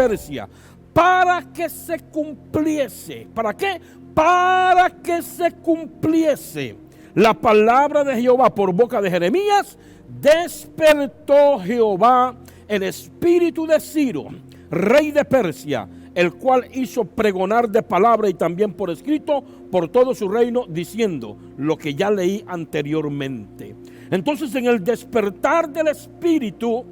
Persia, para que se cumpliese. ¿Para qué? Para que se cumpliese la palabra de Jehová por boca de Jeremías, despertó Jehová el espíritu de Ciro, rey de Persia, el cual hizo pregonar de palabra y también por escrito por todo su reino, diciendo lo que ya leí anteriormente. Entonces, en el despertar del espíritu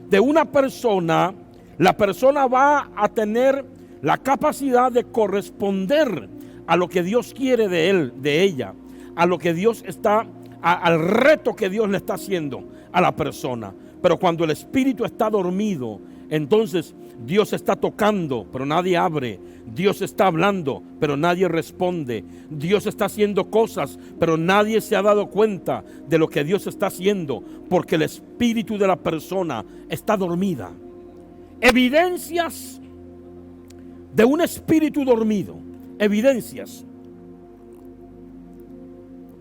de una persona, la persona va a tener la capacidad de corresponder a lo que Dios quiere de él, de ella, a lo que Dios está, al reto que Dios le está haciendo a la persona. Pero cuando el espíritu está dormido, entonces Dios está tocando, pero nadie abre. Dios está hablando, pero nadie responde. Dios está haciendo cosas, pero nadie se ha dado cuenta de lo que Dios está haciendo, porque el espíritu de la persona está dormida. Evidencias de un espíritu dormido. Evidencias.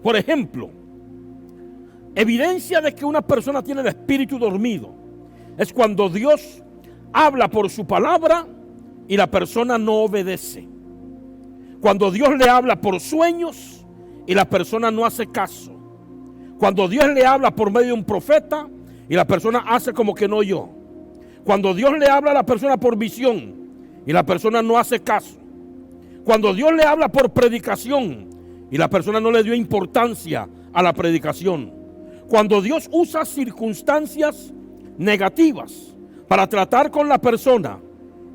Por ejemplo, evidencia de que una persona tiene el espíritu dormido es cuando Dios habla por su palabra y la persona no obedece. Cuando Dios le habla por sueños y la persona no hace caso. Cuando Dios le habla por medio de un profeta y la persona hace como que no oyó. Cuando Dios le habla a la persona por visión y la persona no hace caso. Cuando Dios le habla por predicación y la persona no le dio importancia a la predicación. Cuando Dios usa circunstancias negativas para tratar con la persona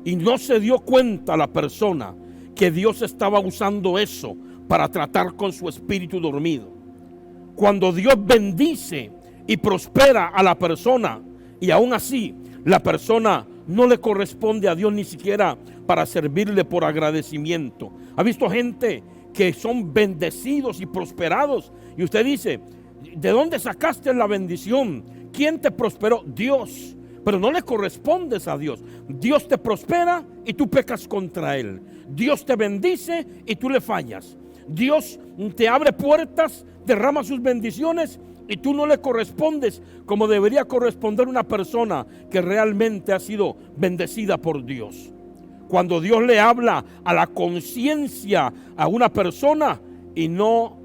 y no se dio cuenta la persona que Dios estaba usando eso para tratar con su espíritu dormido. Cuando Dios bendice y prospera a la persona y aún así la persona no le corresponde a Dios ni siquiera para servirle por agradecimiento. ¿Ha visto gente que son bendecidos y prosperados? Y usted dice, ¿de dónde sacaste la bendición? ¿Quién te prosperó? Dios. Pero no le correspondes a Dios. Dios te prospera y tú pecas contra Él. Dios te bendice y tú le fallas. Dios te abre puertas, derrama sus bendiciones y tú no le correspondes como debería corresponder una persona que realmente ha sido bendecida por Dios. Cuando Dios le habla a la conciencia a una persona y no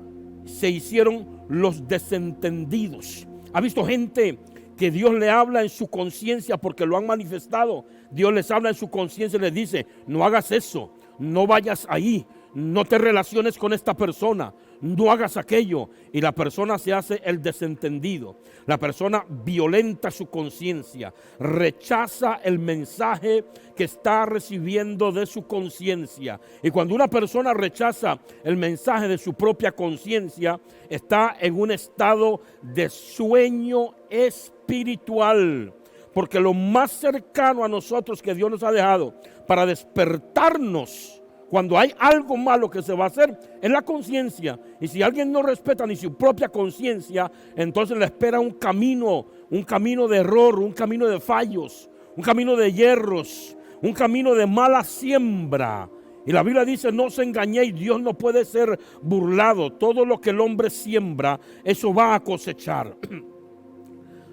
se hicieron los desentendidos. ¿Ha visto gente que Dios le habla en su conciencia porque lo han manifestado? Dios les habla en su conciencia y les dice, no hagas eso, no vayas ahí, no te relaciones con esta persona, no hagas aquello. Y la persona se hace el desentendido. La persona violenta su conciencia, rechaza el mensaje que está recibiendo de su conciencia. Y cuando una persona rechaza el mensaje de su propia conciencia, está en un estado de sueño espiritual. Porque lo más cercano a nosotros que Dios nos ha dejado para despertarnos cuando hay algo malo que se va a hacer es la conciencia. Y si alguien no respeta ni su propia conciencia, entonces le espera un camino de error, un camino de fallos, un camino de hierros, un camino de mala siembra. Y la Biblia dice, no os engañéis, Dios no puede ser burlado. Todo lo que el hombre siembra, eso va a cosechar.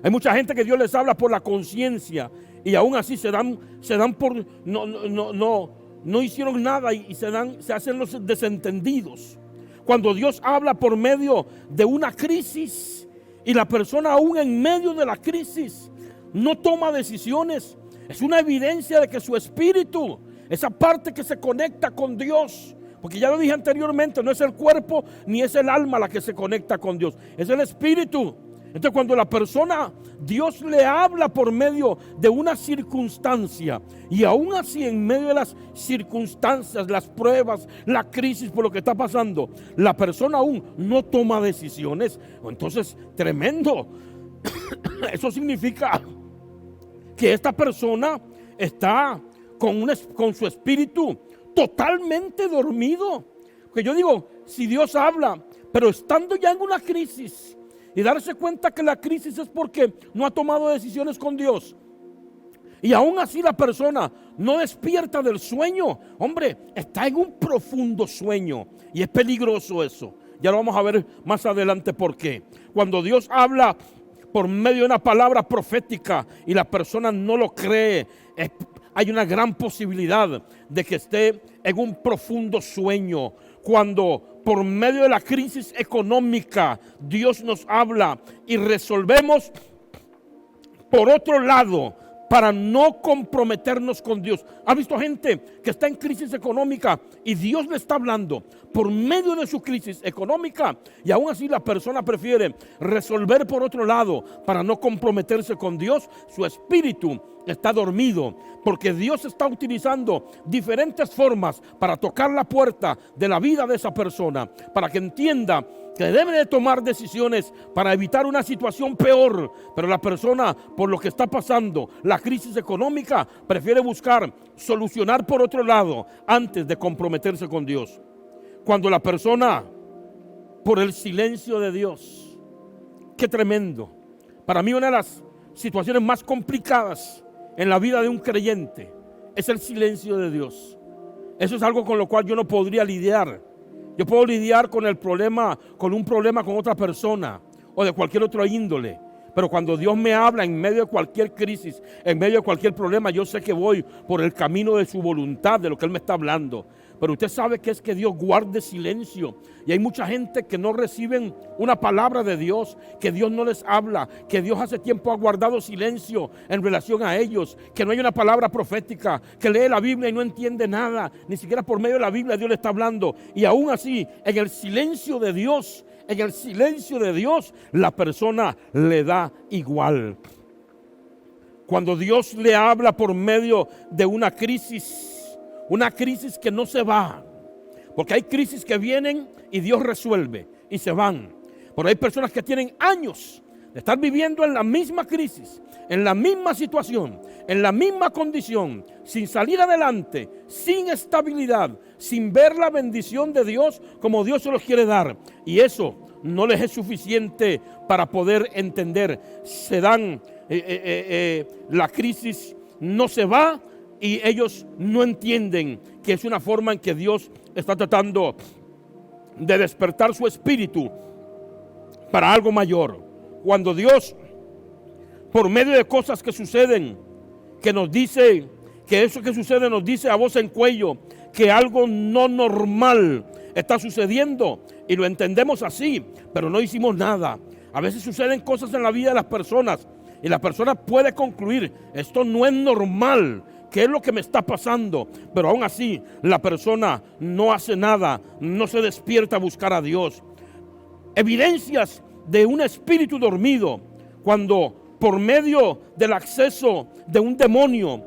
Hay mucha gente que Dios les habla por la conciencia y aún así se dan por no hicieron nada y se hacen los desentendidos. Cuando Dios habla por medio de una crisis y la persona aún en medio de la crisis no toma decisiones, es una evidencia de que su espíritu, esa parte que se conecta con Dios, porque ya lo dije anteriormente, no es el cuerpo ni es el alma la que se conecta con Dios, es el espíritu. Entonces cuando la persona, Dios le habla por medio de una circunstancia y aún así en medio de las circunstancias, las pruebas, la crisis por lo que está pasando, la persona aún no toma decisiones, entonces tremendo. Eso significa que esta persona está con su espíritu totalmente dormido. Porque yo digo, si Dios habla, pero estando ya en una crisis, y darse cuenta que la crisis es porque no ha tomado decisiones con Dios. Y aún así la persona no despierta del sueño. Hombre, está en un profundo sueño. Y es peligroso eso. Ya lo vamos a ver más adelante por qué. Cuando Dios habla por medio de una palabra profética y la persona no lo cree, hay una gran posibilidad de que esté en un profundo sueño. Cuando por medio de la crisis económica Dios nos habla y resolvemos por otro lado para no comprometernos con Dios. ¿Ha visto gente que está en crisis económica y Dios le está hablando por medio de su crisis económica, y aún así la persona prefiere resolver por otro lado para no comprometerse con Dios? Su espíritu está dormido, porque Dios está utilizando diferentes formas para tocar la puerta de la vida de esa persona, para que entienda que debe de tomar decisiones para evitar una situación peor. Pero la persona, por lo que está pasando, la crisis económica, prefiere buscar solucionar por otro lado antes de comprometerse con Dios. Cuando la persona, por el silencio de Dios, qué tremendo. Para mí una de las situaciones más complicadas en la vida de un creyente es el silencio de Dios. Eso es algo con lo cual yo no podría lidiar. Yo puedo lidiar con el problema, con un problema con otra persona o de cualquier otra índole. Pero cuando Dios me habla en medio de cualquier crisis, en medio de cualquier problema, yo sé que voy por el camino de su voluntad, de lo que Él me está hablando. Pero usted sabe que es que Dios guarde silencio. Y hay mucha gente que no reciben una palabra de Dios, que Dios no les habla, que Dios hace tiempo ha guardado silencio en relación a ellos, que no hay una palabra profética, que lee la Biblia y no entiende nada, ni siquiera por medio de la Biblia Dios le está hablando. Y aún así, en el silencio de Dios, la persona le da igual. Cuando Dios le habla por medio de una crisis que no se va, porque hay crisis que vienen y Dios resuelve y se van, pero hay personas que tienen años de estar viviendo en la misma crisis, en la misma situación, en la misma condición, sin salir adelante, sin estabilidad, sin ver la bendición de Dios como Dios se los quiere dar, y eso no les es suficiente para poder entender. Se dan, la crisis no se va, y ellos no entienden que es una forma en que Dios está tratando de despertar su espíritu para algo mayor. Cuando Dios, por medio de cosas que suceden, que nos dice, que eso que sucede nos dice a voz en cuello, que algo no normal está sucediendo, y lo entendemos así, pero no hicimos nada. A veces suceden cosas en la vida de las personas y la persona puede concluir, esto no es normal, ¿qué es lo que me está pasando? Pero aún así la persona no hace nada, no se despierta a buscar a Dios. Evidencias de un espíritu dormido, cuando por medio del acceso de un demonio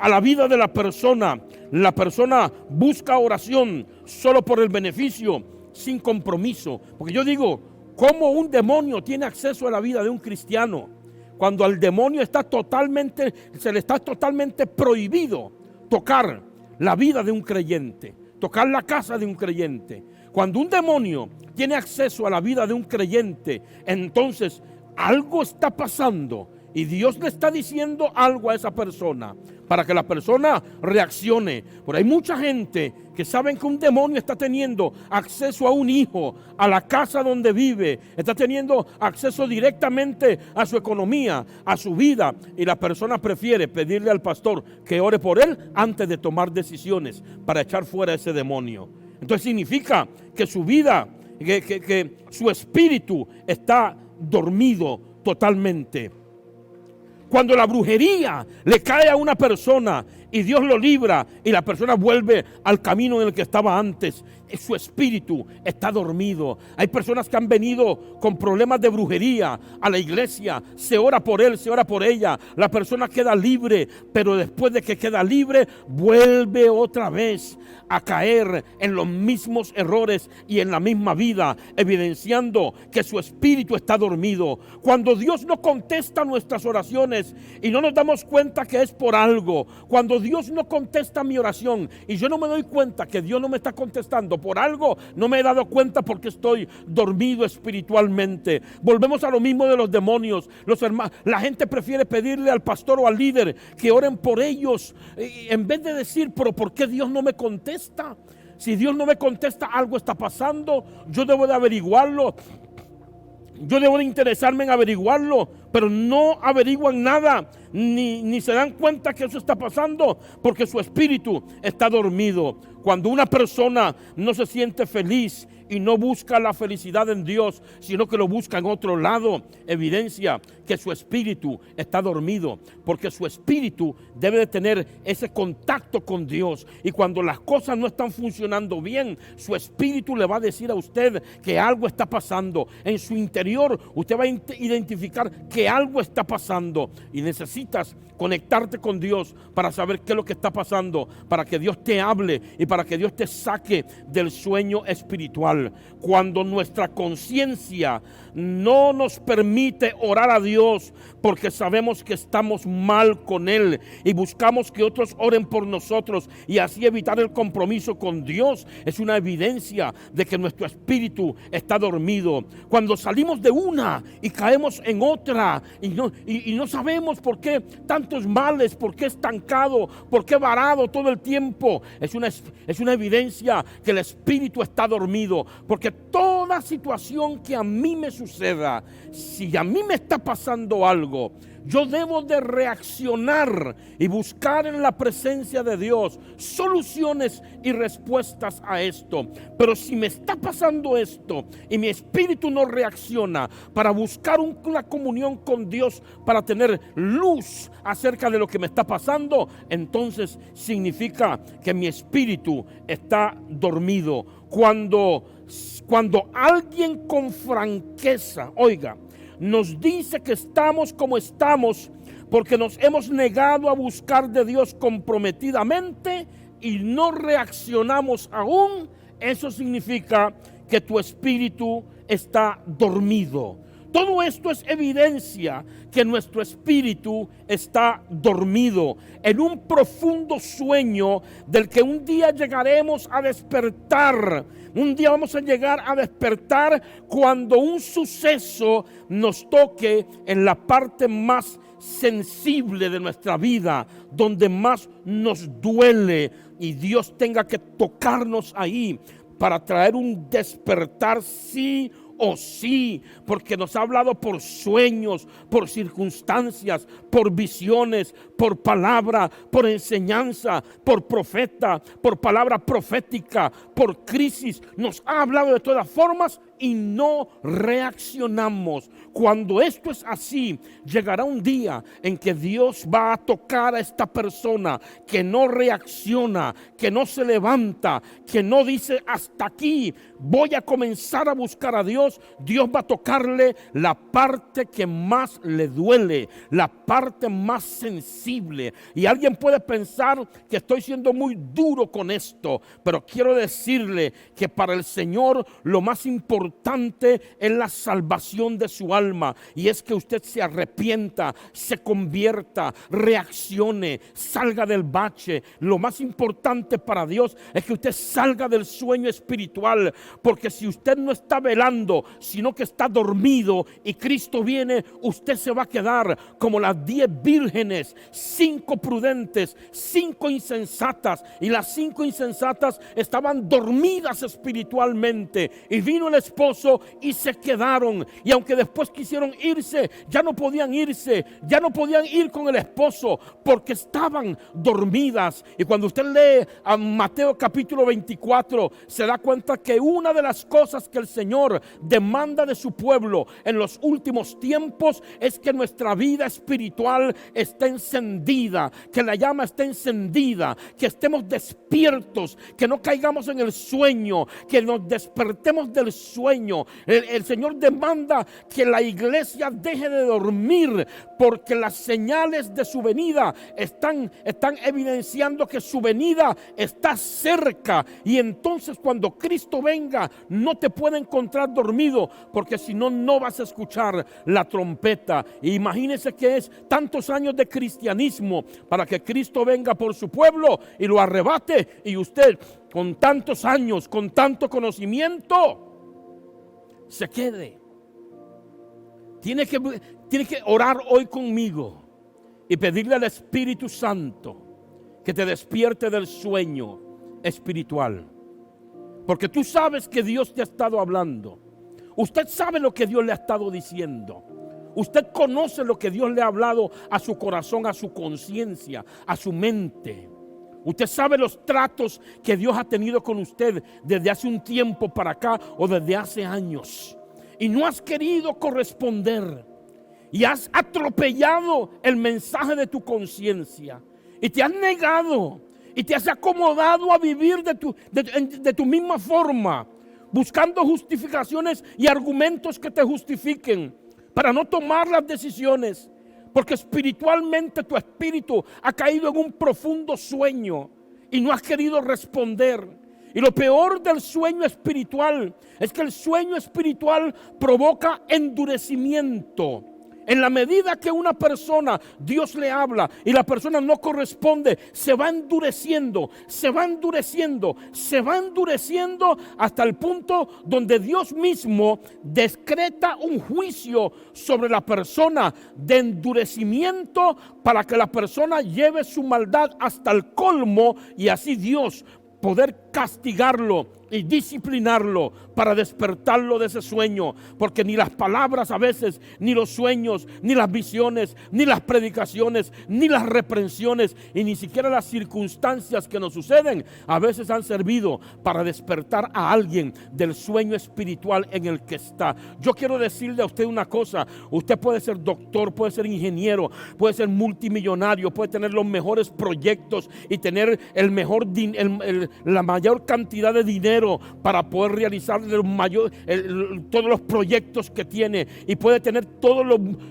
a la vida de la persona busca oración solo por el beneficio, sin compromiso. Porque yo digo, ¿cómo un demonio tiene acceso a la vida de un cristiano? Cuando al demonio se le está totalmente prohibido tocar la vida de un creyente, tocar la casa de un creyente. Cuando un demonio tiene acceso a la vida de un creyente, entonces algo está pasando y Dios le está diciendo algo a esa persona para que la persona reaccione. Pero hay mucha gente que saben que un demonio está teniendo acceso a un hijo, a la casa donde vive, está teniendo acceso directamente a su economía, a su vida, y la persona prefiere pedirle al pastor que ore por él antes de tomar decisiones para echar fuera ese demonio. Entonces significa que su vida, que su espíritu está dormido totalmente. Cuando la brujería le cae a una persona y Dios lo libra y la persona vuelve al camino en el que estaba antes, su espíritu está dormido. Hay personas que han venido con problemas de brujería a la iglesia, se ora por él, se ora por ella, la persona queda libre, pero después de que queda libre vuelve otra vez a caer en los mismos errores y en la misma vida, evidenciando que su espíritu está dormido. Cuando Dios no contesta nuestras oraciones y no nos damos cuenta que es por algo, cuando Dios no contesta mi oración y yo no me doy cuenta que Dios no me está contestando por algo, no me he dado cuenta porque estoy dormido espiritualmente. Volvemos a lo mismo de los demonios. La gente prefiere pedirle al pastor o al líder que oren por ellos en vez de decir, pero ¿por qué Dios no me contesta? Si Dios no me contesta, algo está pasando. Yo debo de averiguarlo. Yo debo de interesarme en averiguarlo, pero no averiguan nada, ni se dan cuenta que eso está pasando, porque su espíritu está dormido. Cuando una persona no se siente feliz y no busca la felicidad en Dios, sino que lo busca en otro lado, evidencia que su espíritu está dormido, porque su espíritu debe de tener ese contacto con Dios. Y cuando las cosas no están funcionando bien, su espíritu le va a decir a usted que algo está pasando. En su interior usted va a identificar que algo está pasando, y necesitas conectarte con Dios para saber qué es lo que está pasando, para que Dios te hable y para que Dios te saque del sueño espiritual. Cuando nuestra conciencia no nos permite orar a Dios porque sabemos que estamos mal con Él y buscamos que otros oren por nosotros y así evitar el compromiso con Dios, es una evidencia de que nuestro espíritu está dormido. Cuando salimos de una y caemos en otra y no sabemos por qué tantos males, por qué estancado, por qué varado todo el tiempo, es una evidencia que el espíritu está dormido. Porque toda situación que a mí me suceda, si a mí me está pasando algo, yo debo de reaccionar y buscar en la presencia de Dios soluciones y respuestas a esto. Pero si me está pasando esto y mi espíritu no reacciona para buscar una comunión con Dios, para tener luz acerca de lo que me está pasando, entonces significa que mi espíritu está dormido. Cuando alguien con franqueza, oiga, nos dice que estamos como estamos porque nos hemos negado a buscar de Dios comprometidamente y no reaccionamos aún, eso significa que tu espíritu está dormido. Todo esto es evidencia que nuestro espíritu está dormido en un profundo sueño del que un día llegaremos a despertar. Un día vamos a llegar a despertar cuando un suceso nos toque en la parte más sensible de nuestra vida, donde más nos duele, y Dios tenga que tocarnos ahí para traer un despertar sí o sí, porque nos ha hablado por sueños, por circunstancias, por visiones, por palabra, por enseñanza, por profeta, por palabra profética, por crisis. Nos ha hablado de todas formas y no reaccionamos. Cuando esto es así, llegará un día en que Dios va a tocar a esta persona que no reacciona, que no se levanta, que no dice hasta aquí, voy a comenzar a buscar a Dios. Dios va a tocarle la parte que más le duele, la parte más sensible. Y alguien puede pensar que estoy siendo muy duro con esto, pero quiero decirle que para el Señor lo más importante es la salvación de su alma, y es que usted se arrepienta, se convierta, reaccione, salga del bache. Lo más importante para Dios es que usted salga del sueño espiritual, porque si usted no está velando, sino que está dormido y Cristo viene, usted se va a quedar como las 10 vírgenes, 5 prudentes, 5 insensatas, y las 5 insensatas estaban dormidas espiritualmente, y vino el esposo y se quedaron, y aunque después quisieron irse, ya no podían irse, ya no podían ir con el esposo porque estaban dormidas. Y cuando usted lee a Mateo capítulo 24, se da cuenta que una de las cosas que el Señor demanda de su pueblo en los últimos tiempos es que nuestra vida espiritual esté encendida, que la llama esté encendida, que estemos despiertos, que no caigamos en el sueño, que nos despertemos del sueño. El Señor demanda que la iglesia deje de dormir, porque las señales de su venida están evidenciando que su venida está cerca. Y entonces cuando Cristo venga, no te puede encontrar dormido, porque si no, no vas a escuchar la trompeta. Y imagínese que es tantos años de cristianismo para que Cristo venga por su pueblo y lo arrebate, y usted con tantos años, con tanto conocimiento, se quede. Tiene que orar hoy conmigo y pedirle al Espíritu Santo que te despierte del sueño espiritual, porque tú sabes que Dios te ha estado hablando. Usted sabe lo que Dios le ha estado diciendo. Usted conoce lo que Dios le ha hablado a su corazón, a su conciencia, a su mente. Usted sabe los tratos que Dios ha tenido con usted desde hace un tiempo para acá o desde hace años. Y no has querido corresponder. Y has atropellado el mensaje de tu conciencia. Y te has negado. Y te has acomodado a vivir de tu misma forma. Buscando justificaciones y argumentos que te justifiquen. Para no tomar las decisiones. Porque espiritualmente tu espíritu ha caído en un profundo sueño y no has querido responder. Y lo peor del sueño espiritual es que el sueño espiritual provoca endurecimiento. En la medida que una persona, Dios le habla y la persona no corresponde, se va endureciendo, se va endureciendo, se va endureciendo hasta el punto donde Dios mismo decreta un juicio sobre la persona de endurecimiento para que la persona lleve su maldad hasta el colmo y así Dios poder castigarlo y disciplinarlo para despertarlo de ese sueño, porque ni las palabras a veces, ni los sueños, ni las visiones, ni las predicaciones, ni las reprensiones y ni siquiera las circunstancias que nos suceden a veces han servido para despertar a alguien del sueño espiritual en el que está. Yo quiero decirle a usted una cosa: usted puede ser doctor, puede ser ingeniero, puede ser multimillonario, puede tener los mejores proyectos y tener la mayor cantidad de dinero para poder realizar todos los proyectos que tiene y puede tener todos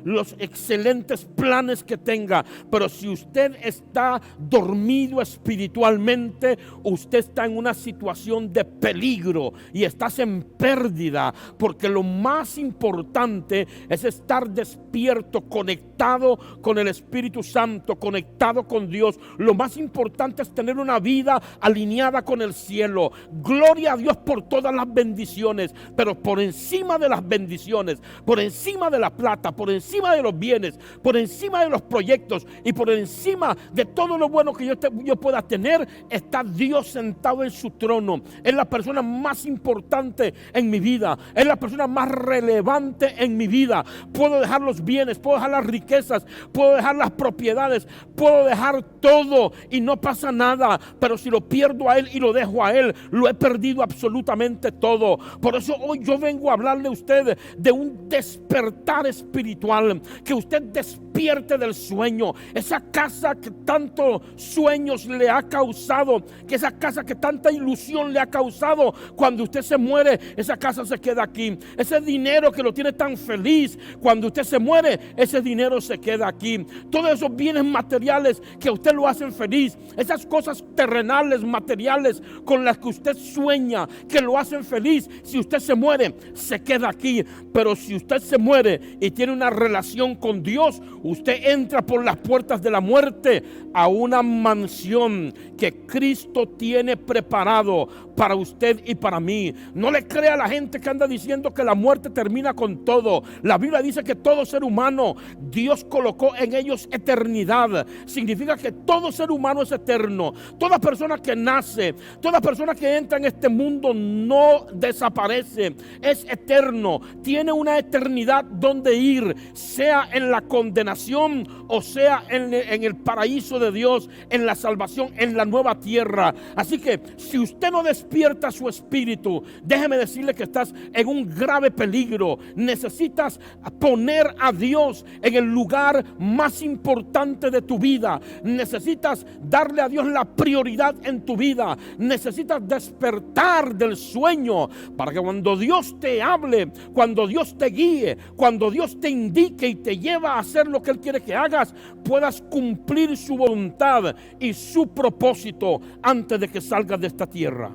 los excelentes planes que tenga, pero si usted está dormido espiritualmente, usted está en una situación de peligro y estás en pérdida, porque lo más importante es estar despierto, conectado con el Espíritu Santo, conectado con Dios. Lo más importante es tener una vida alineada con el cielo. Gloria a Dios por todas las bendiciones, pero por encima de las bendiciones, por encima de la plata, por encima de los bienes, por encima de los proyectos y por encima de todo lo bueno que yo pueda tener, está Dios sentado en su trono. Es la persona más importante en mi vida, es la persona más relevante en mi vida. Puedo dejar los bienes, puedo dejar las riquezas, puedo dejar las propiedades, puedo dejar todo y no pasa nada, pero si lo pierdo a Él y lo dejo a Él, lo he perdido absolutamente todo. Por eso hoy yo vengo a hablarle a usted de un despertar espiritual, que usted despierte del sueño, esa casa que tantos sueños le ha causado, que esa casa que tanta ilusión le ha causado. Cuando usted se muere, esa casa se queda aquí. Ese dinero que lo tiene tan feliz, cuando usted se muere, ese dinero se queda aquí. Todos esos bienes materiales que a usted lo hacen feliz, esas cosas terrenales, materiales con las que usted sueña, que lo hacen feliz, si usted se muere, se queda aquí. Pero si usted se muere y tiene una relación con Dios, usted entra por las puertas de la muerte a una mansión que Cristo tiene preparado para usted y para mí. No le crea a la gente que anda diciendo que la muerte termina con todo. La Biblia dice que todo ser humano, Dios colocó en ellos eternidad. Significa que todo ser humano es eterno. Toda persona que nace, toda persona que entra en este mundo no desaparece, es eterno, tiene una eternidad donde ir, sea en la condenación o sea en el paraíso de Dios, en la salvación, en la nueva tierra. Así que si usted no despierta su espíritu, déjeme decirle que estás en un grave peligro. Necesitas poner a Dios en el lugar más importante de tu vida. Necesitas darle a Dios la prioridad en tu vida. Necesitas despertar del sueño para que cuando Dios te hable, cuando Dios te guíe, cuando Dios te indique y te lleva a hacer lo que Él quiere que hagas, puedas cumplir su voluntad y su propósito antes de que salgas de esta tierra.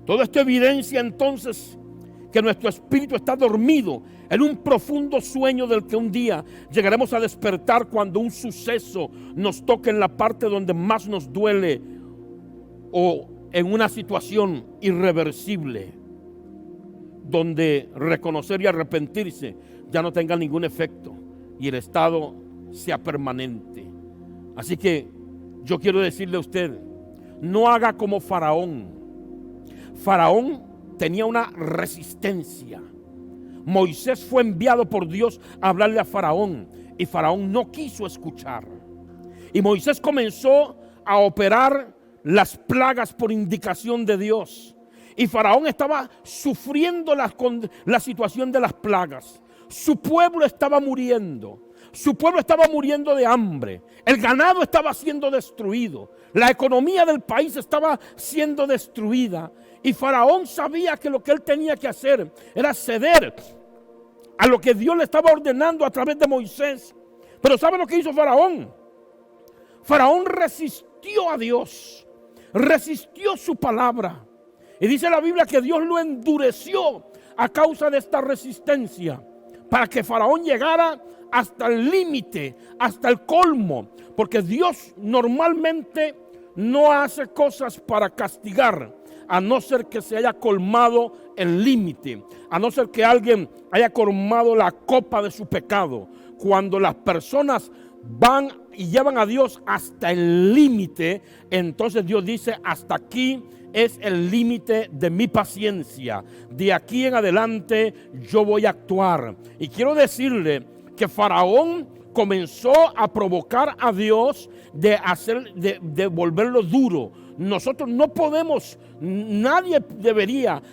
Todo esto evidencia entonces que nuestro espíritu está dormido en un profundo sueño del que un día llegaremos a despertar cuando un suceso nos toque en la parte donde más nos duele o en una situación irreversible donde reconocer y arrepentirse ya no tenga ningún efecto y el estado sea permanente. Así que yo quiero decirle a usted, no haga como Faraón. Faraón tenía una resistencia, Moisés fue enviado por Dios a hablarle a Faraón y Faraón no quiso escuchar. Y Moisés comenzó a operar las plagas por indicación de Dios. Y Faraón estaba sufriendo la situación de las plagas. Su pueblo estaba muriendo. Su pueblo estaba muriendo de hambre. El ganado estaba siendo destruido. La economía del país estaba siendo destruida. Y Faraón sabía que lo que él tenía que hacer era ceder a lo que Dios le estaba ordenando a través de Moisés. Pero ¿sabe lo que hizo Faraón? Faraón resistió a Dios. Resistió su palabra. Y dice la Biblia que Dios lo endureció a causa de esta resistencia, para que Faraón llegara hasta el límite, hasta el colmo. Porque Dios normalmente no hace cosas para castigar, a no ser que se haya colmado el límite, a no ser que alguien haya colmado la copa de su pecado. Cuando las personas van y llevan a Dios hasta el límite, entonces Dios dice: hasta aquí es el límite de mi paciencia. De aquí en adelante yo voy a actuar. Y quiero decirle que Faraón comenzó a provocar a Dios de volverlo duro. Nosotros no podemos, nadie debería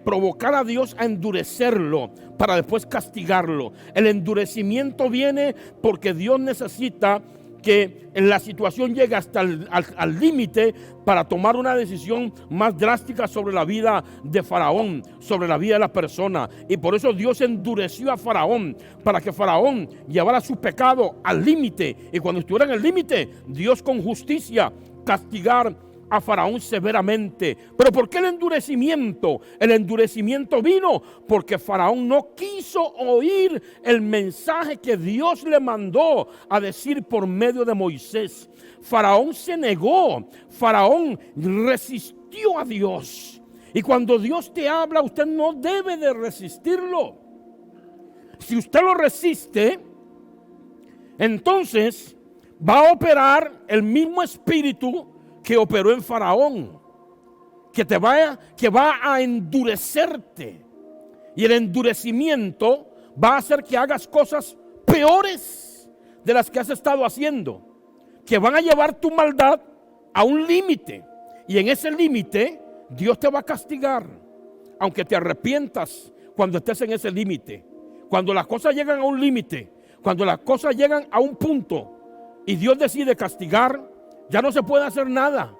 provocar a Dios a endurecerlo para después castigarlo. El endurecimiento viene porque Dios necesita que la situación llegue hasta al límite para tomar una decisión más drástica sobre la vida de Faraón, sobre la vida de la persona. Y por eso Dios endureció a Faraón, para que Faraón llevara su pecado al límite. Y cuando estuviera en el límite, Dios con justicia castigar a Faraón severamente. ¿Pero por qué el endurecimiento? El endurecimiento vino porque Faraón no quiso oír el mensaje que Dios le mandó a decir por medio de Moisés. Faraón se negó. Faraón resistió a Dios. Y cuando Dios te habla, usted no debe de resistirlo. Si usted lo resiste, entonces va a operar el mismo espíritu que operó en Faraón, que va a endurecerte. Y el endurecimiento va a hacer que hagas cosas peores de las que has estado haciendo, que van a llevar tu maldad a un límite. Y en ese límite Dios te va a castigar, aunque te arrepientas cuando estés en ese límite. Cuando las cosas llegan a un límite, cuando las cosas llegan a un punto y Dios decide castigar, ya no se puede hacer nada,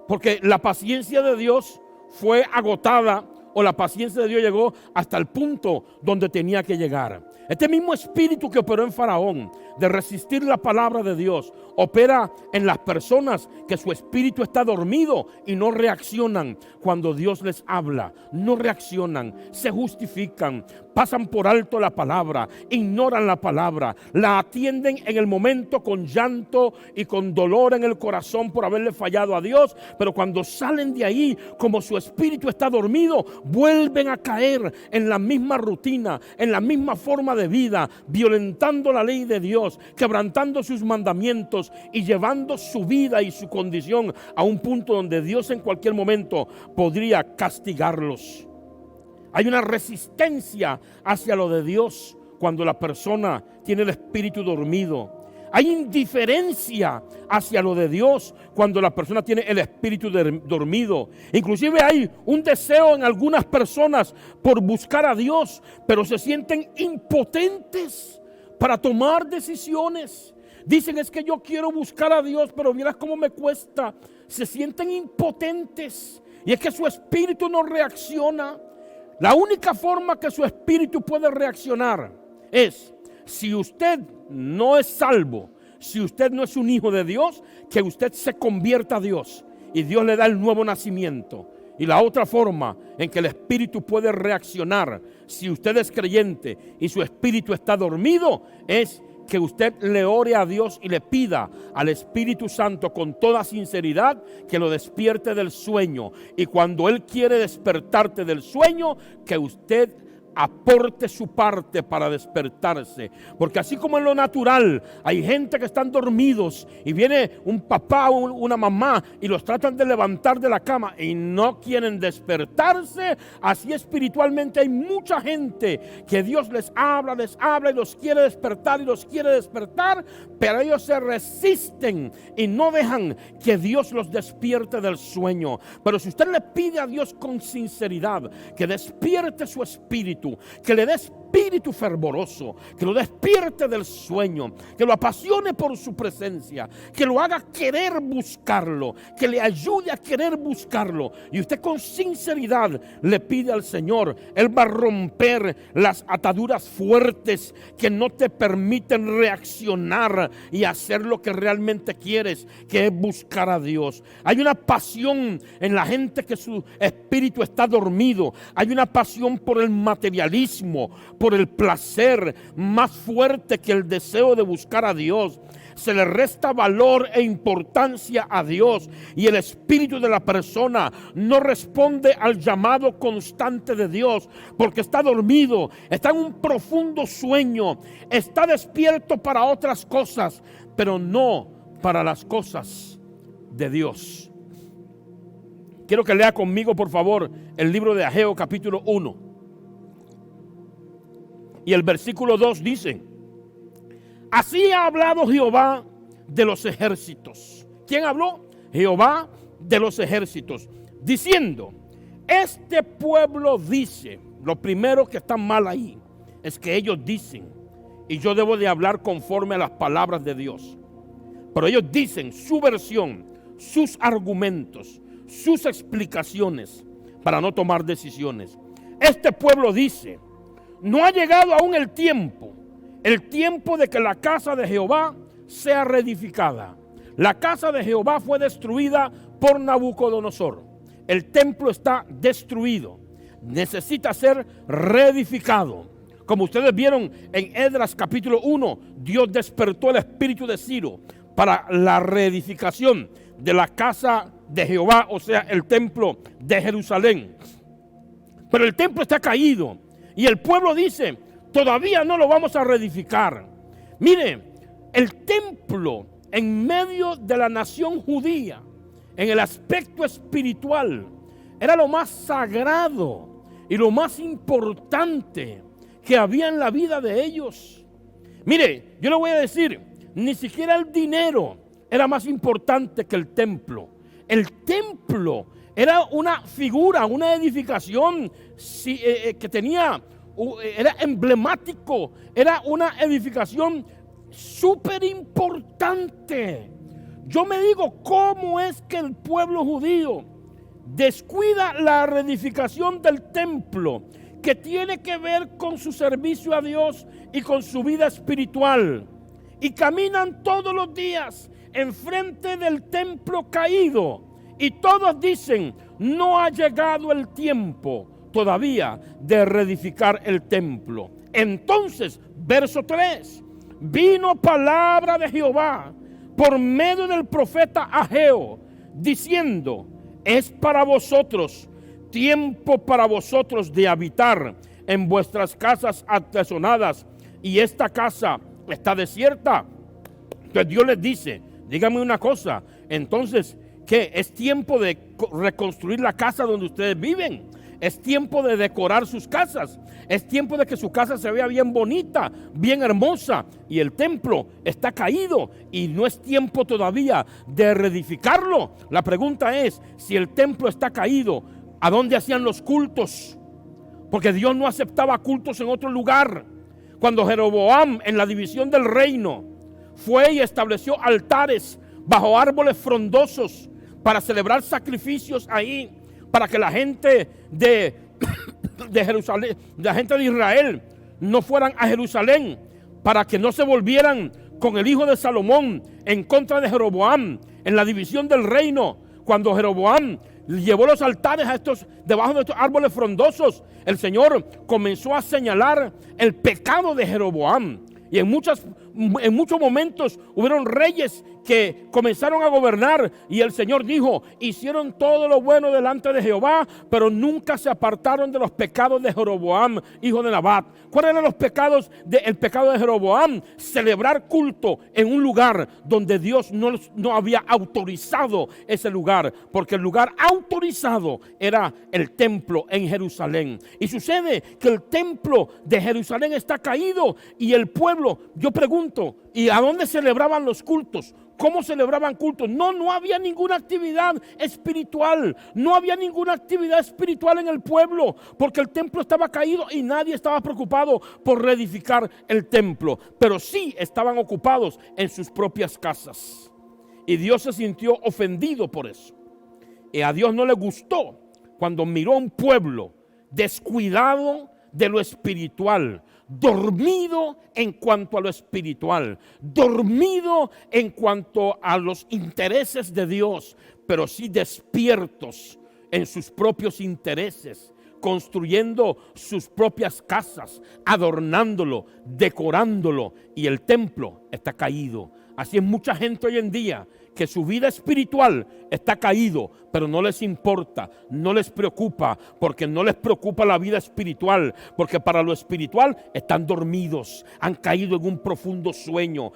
porque la paciencia de Dios fue agotada, o la paciencia de Dios llegó hasta el punto donde tenía que llegar. Este mismo espíritu que operó en Faraón de resistir la palabra de Dios opera en las personas que su espíritu está dormido y no reaccionan cuando Dios les habla. No reaccionan, se justifican, pasan por alto la palabra, ignoran la palabra, la atienden en el momento con llanto y con dolor en el corazón por haberle fallado a Dios. Pero cuando salen de ahí, como su espíritu está dormido, vuelven a caer en la misma rutina, en la misma forma de vida, violentando la ley de Dios, quebrantando sus mandamientos y llevando su vida y su condición a un punto donde Dios en cualquier momento podría castigarlos. Hay una resistencia hacia lo de Dios cuando la persona tiene el espíritu dormido. Hay indiferencia hacia lo de Dios cuando la persona tiene el espíritu dormido. Inclusive hay un deseo en algunas personas por buscar a Dios, pero se sienten impotentes para tomar decisiones. Dicen: es que yo quiero buscar a Dios, pero mira cómo me cuesta. Se sienten impotentes y es que su espíritu no reacciona. La única forma que su espíritu puede reaccionar es si usted no es salvo, si usted no es un hijo de Dios, que usted se convierta a Dios y Dios le da el nuevo nacimiento. Y la otra forma en que el espíritu puede reaccionar, si usted es creyente y su espíritu está dormido, es que usted le ore a Dios y le pida al Espíritu Santo con toda sinceridad que lo despierte del sueño. Y cuando Él quiere despertarte del sueño, que usted aporte su parte para despertarse. Porque así como en lo natural hay gente que están dormidos y viene un papá o una mamá y los tratan de levantar de la cama y no quieren despertarse, así espiritualmente hay mucha gente que Dios les habla y los quiere despertar, pero ellos se resisten y no dejan que Dios los despierte del sueño. Pero si usted le pide a Dios con sinceridad que despierte su espíritu, que le dé espíritu fervoroso, que lo despierte del sueño, que lo apasione por su presencia, que lo haga querer buscarlo, que le ayude a querer buscarlo, y usted con sinceridad le pide al Señor, Él va a romper las ataduras fuertes que no te permiten reaccionar y hacer lo que realmente quieres, que es buscar a Dios. Hay una pasión en la gente que su espíritu está dormido. Hay una pasión por el materialismo, por el placer, más fuerte que el deseo de buscar a Dios. Se le resta valor e importancia a Dios, y el espíritu de la persona no responde al llamado constante de Dios, porque está dormido, está en un profundo sueño, está despierto para otras cosas, pero no para las cosas de Dios. Quiero que lea conmigo, por favor, el libro de Ageo capítulo 1. Y el versículo 2 dice: así ha hablado Jehová de los ejércitos. ¿Quién habló? Jehová de los ejércitos, diciendo: este pueblo dice. Lo primero que está mal ahí es que ellos dicen, y yo debo de hablar conforme a las palabras de Dios. Pero ellos dicen su versión, sus argumentos, sus explicaciones para no tomar decisiones. Este pueblo dice: no ha llegado aún el tiempo de que la casa de Jehová sea reedificada. La casa de Jehová fue destruida por Nabucodonosor. El templo está destruido, necesita ser reedificado. Como ustedes vieron en Esdras capítulo 1, Dios despertó el espíritu de Ciro para la reedificación de la casa de Jehová, o sea, el templo de Jerusalén. Pero el templo está caído y el pueblo dice: todavía no lo vamos a reedificar. Mire, el templo en medio de la nación judía, en el aspecto espiritual, era lo más sagrado y lo más importante que había en la vida de ellos. Mire, yo le voy a decir, ni siquiera el dinero era más importante que el templo. El templo era una figura, una edificación que tenía, era emblemático, era una edificación súper importante. Yo me digo, ¿cómo es que el pueblo judío descuida la reedificación del templo, que tiene que ver con su servicio a Dios y con su vida espiritual, y caminan todos los días enfrente del templo caído, y todos dicen: no ha llegado el tiempo todavía de reedificar el templo? Entonces, verso 3, vino palabra de Jehová por medio del profeta Ageo, diciendo: es para vosotros tiempo para vosotros de habitar en vuestras casas atesonadas, y esta casa está desierta. Entonces Dios les dice: díganme una cosa, entonces, ¿qué? ¿Es tiempo de reconstruir la casa donde ustedes viven? Es tiempo de decorar sus casas. Es tiempo de que su casa se vea bien bonita, bien hermosa. Y el templo está caído y no es tiempo todavía de reedificarlo. La pregunta es, si el templo está caído, ¿a dónde hacían los cultos? Porque Dios no aceptaba cultos en otro lugar. Cuando Jeroboam, en la división del reino, fue y estableció altares bajo árboles frondosos para celebrar sacrificios ahí, para que la gente de Jerusalén, la gente de Israel, no fueran a Jerusalén, para que no se volvieran con el hijo de Salomón en contra de Jeroboam en la división del reino. Cuando Jeroboam llevó los altares debajo de estos árboles frondosos, el Señor comenzó a señalar el pecado de Jeroboam. Y en En muchos momentos hubieron reyes que comenzaron a gobernar y el Señor dijo, hicieron todo lo bueno delante de Jehová, pero nunca se apartaron de los pecados de Jeroboam, hijo de Nabat. ¿Cuáles eran los pecados? El pecado de Jeroboam: celebrar culto en un lugar donde Dios no había autorizado ese lugar, porque el lugar autorizado era el templo en Jerusalén. Y sucede que el templo de Jerusalén está caído y el pueblo, yo pregunto, ¿y a dónde celebraban los cultos? ¿Cómo celebraban cultos? No había ninguna actividad espiritual. No había ninguna actividad espiritual en el pueblo, porque el templo estaba caído y nadie estaba preocupado por reedificar el templo. Pero sí estaban ocupados en sus propias casas. Y Dios se sintió ofendido por eso. Y a Dios no le gustó cuando miró a un pueblo descuidado de lo espiritual, dormido en cuanto a lo espiritual, dormido en cuanto a los intereses de Dios, pero sí despiertos en sus propios intereses, construyendo sus propias casas, adornándolo, decorándolo, y el templo está caído. Así es mucha gente hoy en día, que su vida espiritual está caído, pero no les importa, no les preocupa, porque no les preocupa la vida espiritual, porque para lo espiritual están dormidos, han caído en un profundo sueño.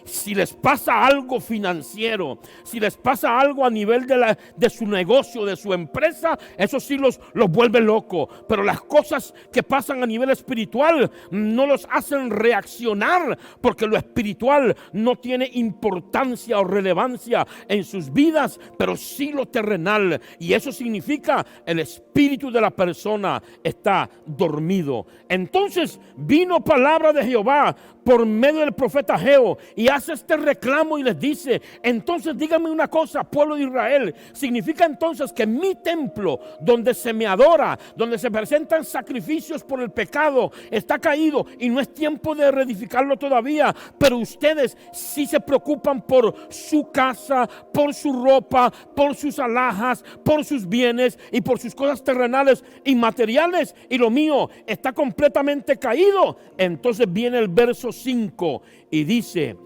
Si les pasa algo financiero, si les pasa algo a nivel de su negocio, de su empresa, eso sí los vuelve locos, pero las cosas que pasan a nivel espiritual no los hacen reaccionar, porque lo espiritual no tiene importancia o relevancia en sus vidas, pero sí lo terrenal, y eso significa el espíritu de la persona está dormido. Entonces vino palabra de Jehová por medio del profeta Ageo y hace este reclamo y les dice: entonces díganme una cosa, pueblo de Israel, significa entonces que mi templo, donde se me adora, donde se presentan sacrificios por el pecado, está caído y no es tiempo de reedificarlo todavía, pero ustedes sí se preocupan por su casa, por su ropa, por sus alhajas, por sus bienes y por sus cosas terrenales y materiales, y lo mío está completamente caído. Entonces viene el verso 5 y dice: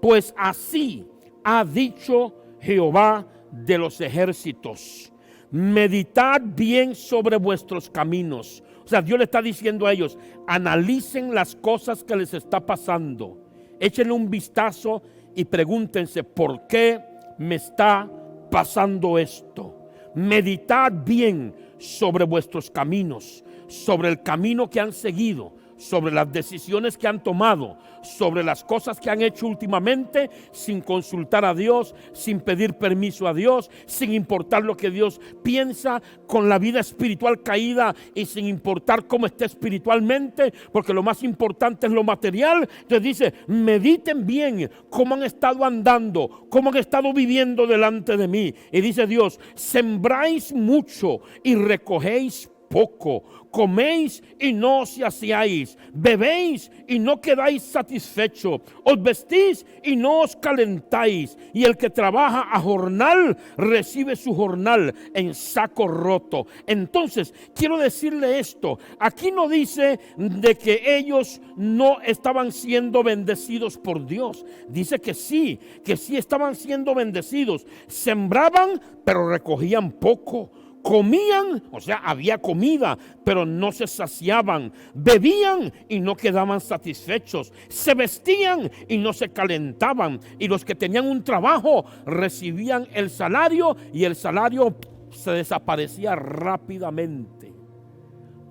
pues así ha dicho Jehová de los ejércitos, meditad bien sobre vuestros caminos. O sea, Dios le está diciendo a ellos: analicen las cosas que les está pasando, échenle un vistazo y pregúntense: ¿por qué me está pasando esto? Meditad bien sobre vuestros caminos, sobre el camino que han seguido, sobre las decisiones que han tomado, sobre las cosas que han hecho últimamente sin consultar a Dios, sin pedir permiso a Dios, sin importar lo que Dios piensa, con la vida espiritual caída y sin importar cómo esté espiritualmente, porque lo más importante es lo material. Entonces dice: mediten bien cómo han estado andando, cómo han estado viviendo delante de mí. Y dice Dios: sembráis mucho y recogéis poco, coméis y no os saciáis, bebéis y no quedáis satisfechos, os vestís y no os calentáis, y el que trabaja a jornal recibe su jornal en saco roto. Entonces quiero decirle esto: aquí no dice de que ellos no estaban siendo bendecidos por Dios, dice que sí estaban siendo bendecidos. Sembraban pero recogían poco, comían, o sea, había comida, pero no se saciaban. Bebían y no quedaban satisfechos. Se vestían y no se calentaban. Y los que tenían un trabajo recibían el salario, y el salario se desaparecía rápidamente,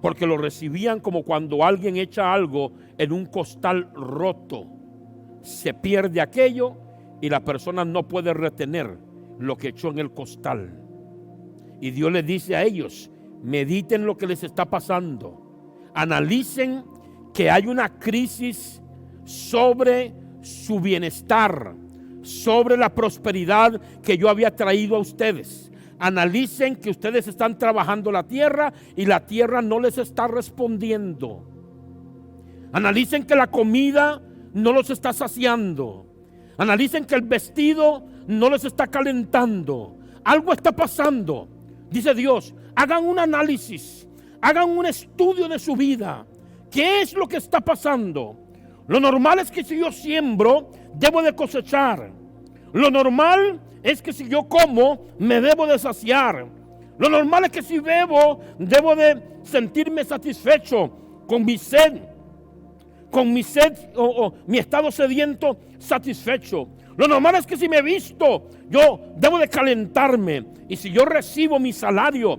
porque lo recibían como cuando alguien echa algo en un costal roto. Se pierde aquello y la persona no puede retener lo que echó en el costal. Y Dios les dice a ellos: mediten lo que les está pasando, analicen que hay una crisis sobre su bienestar, sobre la prosperidad que yo había traído a ustedes. Analicen que ustedes están trabajando la tierra y la tierra no les está respondiendo. Analicen que la comida no los está saciando. Analicen que el vestido no les está calentando. Algo está pasando. Dice Dios: hagan un análisis, hagan un estudio de su vida. ¿Qué es lo que está pasando? Lo normal es que si yo siembro, debo de cosechar. Lo normal es que si yo como, me debo de saciar. Lo normal es que si bebo, debo de sentirme satisfecho con mi sed o mi estado sediento satisfecho. Lo normal es que si me visto, yo debo de calentarme. Y si yo recibo mi salario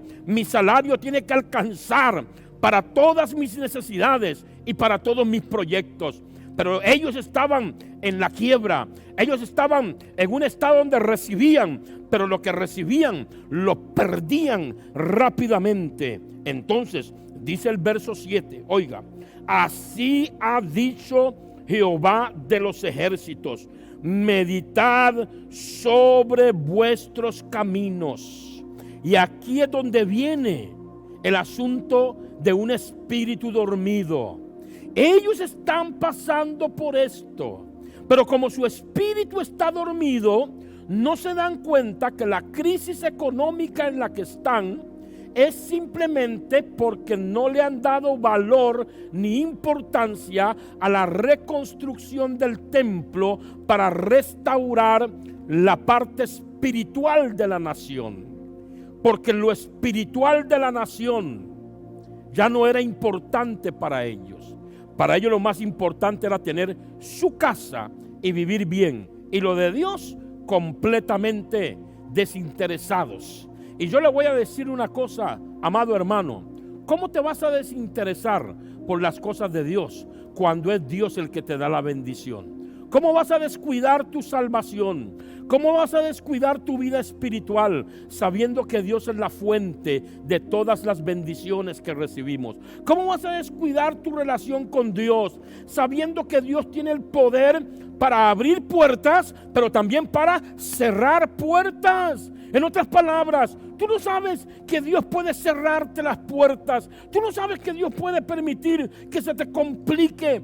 tiene que alcanzar para todas mis necesidades y para todos mis proyectos. Pero ellos estaban en la quiebra. Ellos estaban en un estado donde recibían, pero lo que recibían lo perdían rápidamente. Entonces, dice el verso 7, oiga, así ha dicho Jehová de los ejércitos, meditad sobre vuestros caminos. Y aquí es donde viene el asunto de un espíritu dormido. Ellos están pasando por esto, pero como su espíritu está dormido, no se dan cuenta que la crisis económica en la que están es simplemente porque no le han dado valor ni importancia a la reconstrucción del templo para restaurar la parte espiritual de la nación. Porque lo espiritual de la nación ya no era importante para ellos. Para ellos lo más importante era tener su casa y vivir bien. Y lo de Dios completamente desinteresados. Y yo le voy a decir una cosa, amado hermano. ¿Cómo te vas a desinteresar por las cosas de Dios cuando es Dios el que te da la bendición? ¿Cómo vas a descuidar tu salvación? ¿Cómo vas a descuidar tu vida espiritual sabiendo que Dios es la fuente de todas las bendiciones que recibimos? ¿Cómo vas a descuidar tu relación con Dios sabiendo que Dios tiene el poder para abrir puertas, pero también para cerrar puertas? En otras palabras, tú no sabes que Dios puede cerrarte las puertas. Tú no sabes que Dios puede permitir que se te complique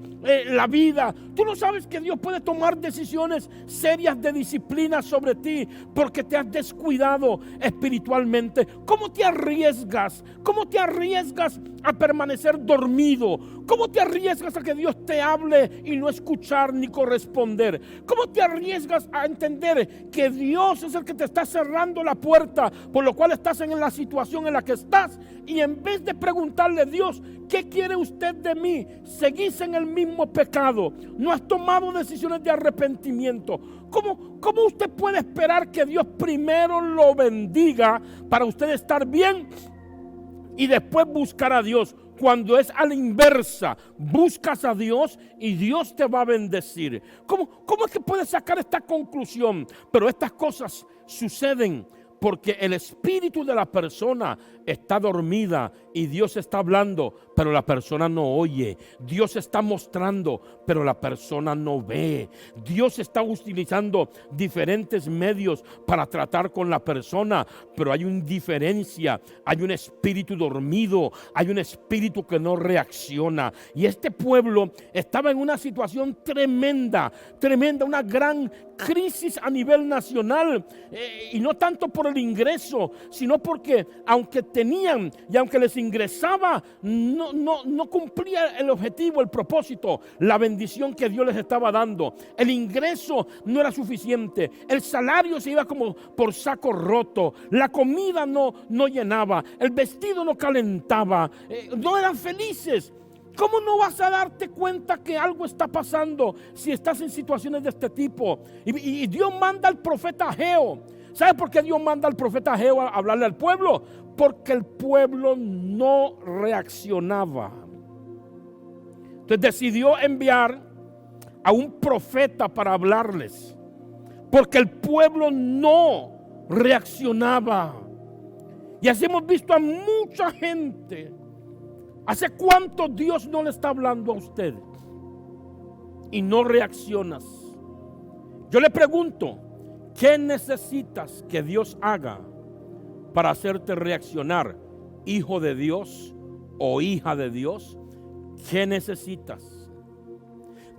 la vida. Tú no sabes que Dios puede tomar decisiones serias de disciplina sobre ti porque te has descuidado espiritualmente. ¿Cómo te arriesgas? ¿Cómo te arriesgas a permanecer dormido? ¿Cómo te arriesgas a que Dios te hable y no escuchar ni corresponder? ¿Cómo te arriesgas a entender que Dios es el que te está cerrando la puerta, por lo cual estás en la situación en la que estás? Y en vez de preguntarle a Dios, ¿qué quiere usted de mí? Seguís en el mismo pecado. No has tomado decisiones de arrepentimiento. ¿Cómo usted puede esperar que Dios primero lo bendiga para usted estar bien y después buscar a Dios? Cuando es a la inversa, buscas a Dios y Dios te va a bendecir. ¿Cómo es que puedes sacar esta conclusión? Pero estas cosas suceden porque el espíritu de la persona está dormida y Dios está hablando, pero la persona no oye. Dios está mostrando, pero la persona no ve. Dios está utilizando diferentes medios para tratar con la persona, pero hay una indiferencia, hay un espíritu dormido, hay un espíritu que no reacciona. Y este pueblo estaba en una situación tremenda, una gran crisis a nivel nacional, y no tanto por el ingreso, sino porque aunque tenían y aunque les ingresaba, no cumplía el objetivo, el propósito, la bendición que Dios les estaba dando. El ingreso no era suficiente, el salario se iba como por saco roto, la comida no llenaba, el vestido no calentaba, no eran felices. ¿Cómo no vas a darte cuenta que algo está pasando si estás en situaciones de este tipo? Y Dios manda al profeta Ageo. ¿Sabe por qué Dios manda al profeta Ageo a hablarle al pueblo? Porque el pueblo no reaccionaba. Entonces decidió enviar a un profeta para hablarles, porque el pueblo no reaccionaba. Y así hemos visto a mucha gente. ¿Hace cuánto Dios no le está hablando a usted y no reaccionas? Yo le pregunto, ¿qué necesitas que Dios haga para hacerte reaccionar, hijo de Dios o hija de Dios? ¿Qué necesitas?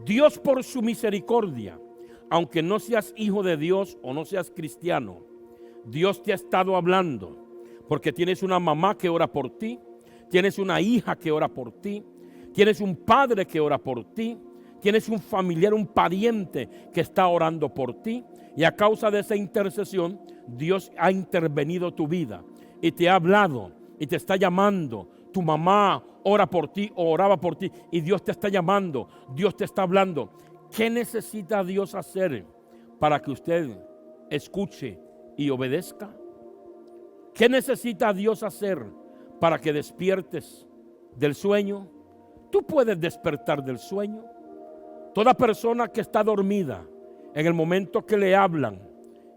Dios, por su misericordia, aunque no seas hijo de Dios o no seas cristiano, Dios te ha estado hablando porque tienes una mamá que ora por ti, tienes una hija que ora por ti, tienes un padre que ora por ti, tienes un familiar, un pariente que está orando por ti, y a causa de esa intercesión, Dios ha intervenido tu vida y te ha hablado y te está llamando. Tu mamá ora por ti o oraba por ti y Dios te está llamando, Dios te está hablando. ¿Qué necesita Dios hacer para que usted escuche y obedezca? ¿Qué necesita Dios hacer para que despiertes del sueño? Tú puedes despertar del sueño. Toda persona que está dormida, en el momento que le hablan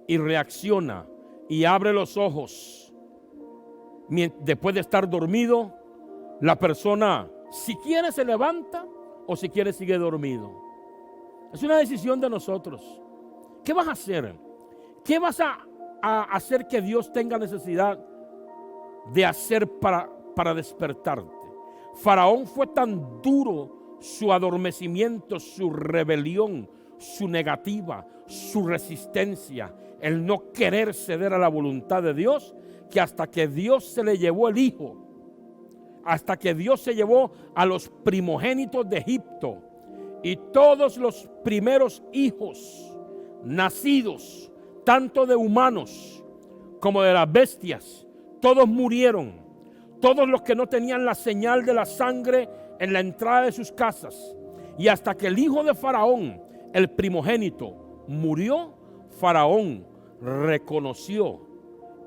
y reacciona y abre los ojos, después de estar dormido, la persona, si quiere, se levanta o si quiere, sigue dormido. Es una decisión de nosotros. ¿Qué vas a hacer? ¿Qué vas a hacer que Dios tenga necesidad de hacer para despertarte? Faraón fue tan duro su adormecimiento, su rebelión, su negativa, su resistencia, el no querer ceder a la voluntad de Dios, que hasta que Dios se le llevó el hijo, hasta que Dios se llevó a los primogénitos de Egipto, y todos los primeros hijos nacidos, tanto de humanos como de las bestias, todos murieron. Todos los que no tenían la señal de la sangre en la entrada de sus casas. Y hasta que el hijo de Faraón, el primogénito, murió, Faraón reconoció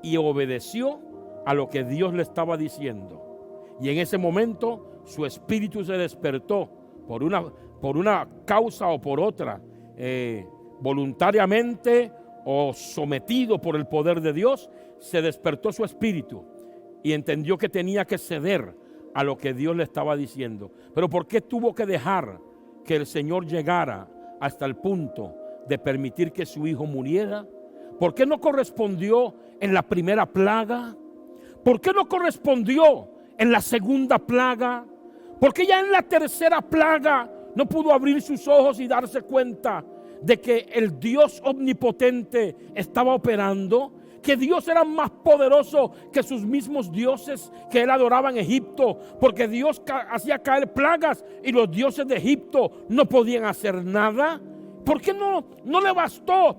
y obedeció a lo que Dios le estaba diciendo. Y en ese momento su espíritu se despertó por una causa o por otra, voluntariamente o sometido por el poder de Dios. Se despertó su espíritu y entendió que tenía que ceder a lo que Dios le estaba diciendo. Pero ¿por qué tuvo que dejar que el Señor llegara hasta el punto de permitir que su hijo muriera? ¿Por qué no correspondió en la primera plaga? ¿Por qué no correspondió en la segunda plaga? ¿Por qué ya en la tercera plaga no pudo abrir sus ojos y darse cuenta de que el Dios omnipotente estaba operando? Que Dios era más poderoso que sus mismos dioses que él adoraba en Egipto, porque Dios hacía caer plagas y los dioses de Egipto no podían hacer nada. ¿Por qué no le bastó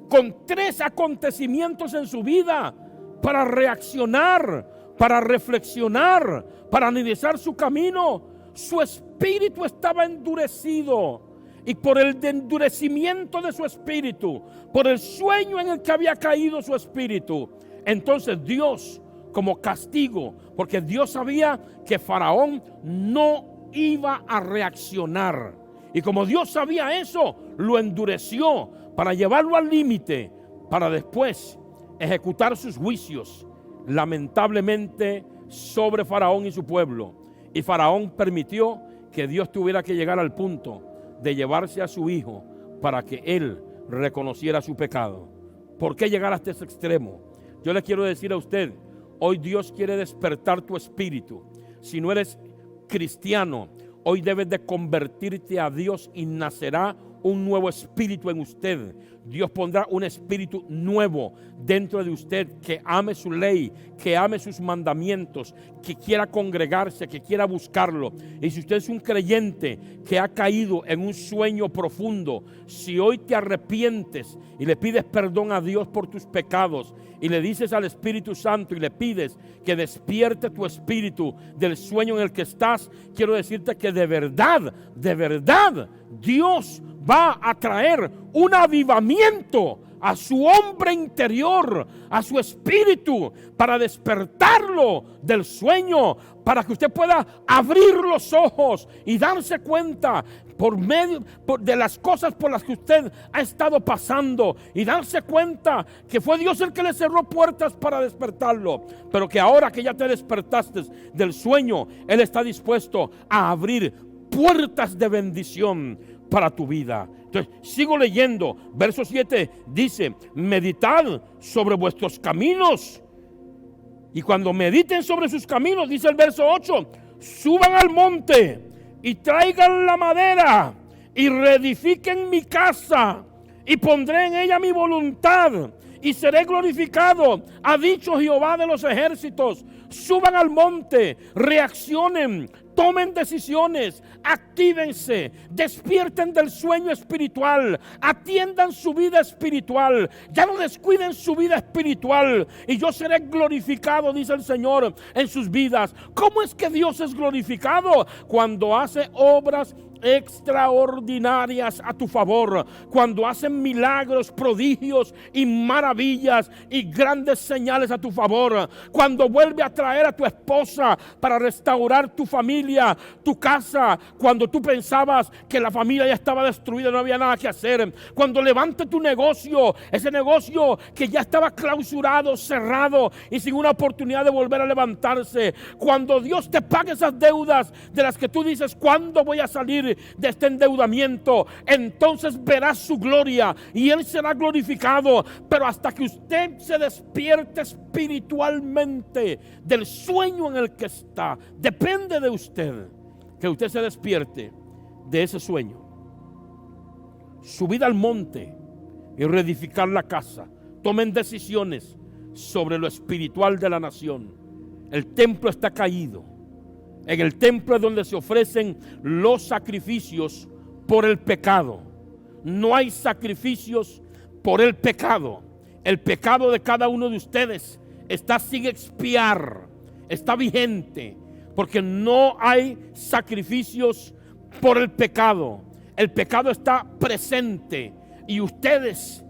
con 3 acontecimientos en su vida para reaccionar, para reflexionar, para analizar su camino? Su espíritu estaba endurecido. Y por el endurecimiento de su espíritu, por el sueño en el que había caído su espíritu, entonces Dios, como castigo, porque Dios sabía que Faraón no iba a reaccionar, y como Dios sabía eso, lo endureció para llevarlo al límite, para después ejecutar sus juicios, lamentablemente, sobre Faraón y su pueblo. Y Faraón permitió que Dios tuviera que llegar al punto de llevarse a su hijo para que él reconociera su pecado. ¿Por qué llegar hasta ese extremo? Yo le quiero decir a usted, hoy Dios quiere despertar tu espíritu. Si no eres cristiano, hoy debes de convertirte a Dios y nacerá un nuevo espíritu en usted. Dios pondrá un espíritu nuevo dentro de usted, que ame su ley, que ame sus mandamientos, que quiera congregarse, que quiera buscarlo. Y si usted es un creyente que ha caído en un sueño profundo, si hoy te arrepientes y le pides perdón a Dios por tus pecados y le dices al Espíritu Santo y le pides que despierte tu espíritu del sueño en el que estás, quiero decirte que de verdad, Dios va a traer un avivamiento a su hombre interior, a su espíritu, para despertarlo del sueño, para que usted pueda abrir los ojos y darse cuenta por medio de las cosas por las que usted ha estado pasando, y darse cuenta que fue Dios el que le cerró puertas para despertarlo, pero que ahora que ya te despertaste del sueño, Él está dispuesto a abrir puertas de bendición para tu vida. Entonces, sigo leyendo. Verso 7 dice: meditad sobre vuestros caminos. Y cuando mediten sobre sus caminos, dice el verso 8, suban al monte y traigan la madera y reedifiquen mi casa y pondré en ella mi voluntad y seré glorificado, ha dicho Jehová de los ejércitos. Suban al monte, reaccionen, Tomen decisiones, actívense, despierten del sueño espiritual, atiendan su vida espiritual, ya no descuiden su vida espiritual y yo seré glorificado, dice el Señor, en sus vidas. ¿Cómo es que Dios es glorificado? Cuando hace obras extraordinarias a tu favor, cuando hacen milagros, prodigios y maravillas y grandes señales a tu favor, cuando vuelve a traer a tu esposa para restaurar tu familia, tu casa, cuando tú pensabas que la familia ya estaba destruida, no había nada que hacer, cuando levante tu negocio, ese negocio que ya estaba clausurado, cerrado y sin una oportunidad de volver a levantarse, cuando Dios te pague esas deudas de las que tú dices, ¿cuándo voy a salir de este endeudamiento? Entonces verás su gloria y Él será glorificado. Pero hasta que usted se despierte espiritualmente del sueño en el que está, depende de usted que usted se despierte de ese sueño. Subid al monte y reedificar la casa. Tomen decisiones sobre lo espiritual de la nación. El templo está caído. En el templo es donde se ofrecen los sacrificios por el pecado. No hay sacrificios por el pecado. El pecado de cada uno de ustedes está sin expiar, está vigente, porque no hay sacrificios por el pecado. El pecado está presente y ustedes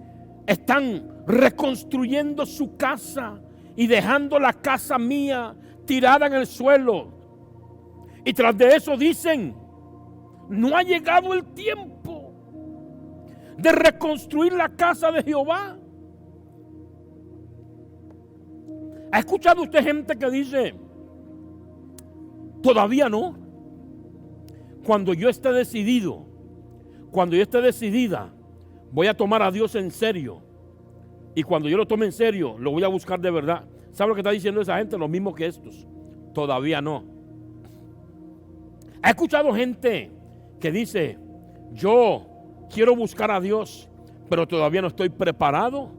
están reconstruyendo su casa y dejando la casa mía tirada en el suelo. Y tras de eso dicen, no ha llegado el tiempo de reconstruir la casa de Jehová. ¿Ha escuchado usted gente que dice, todavía no? Cuando yo esté decidido, cuando yo esté decidida, voy a tomar a Dios en serio. Y cuando yo lo tome en serio, lo voy a buscar de verdad. ¿Sabe lo que está diciendo esa gente? Lo mismo que estos. Todavía no. ¿Ha escuchado gente que dice, yo quiero buscar a Dios, pero todavía no estoy preparado?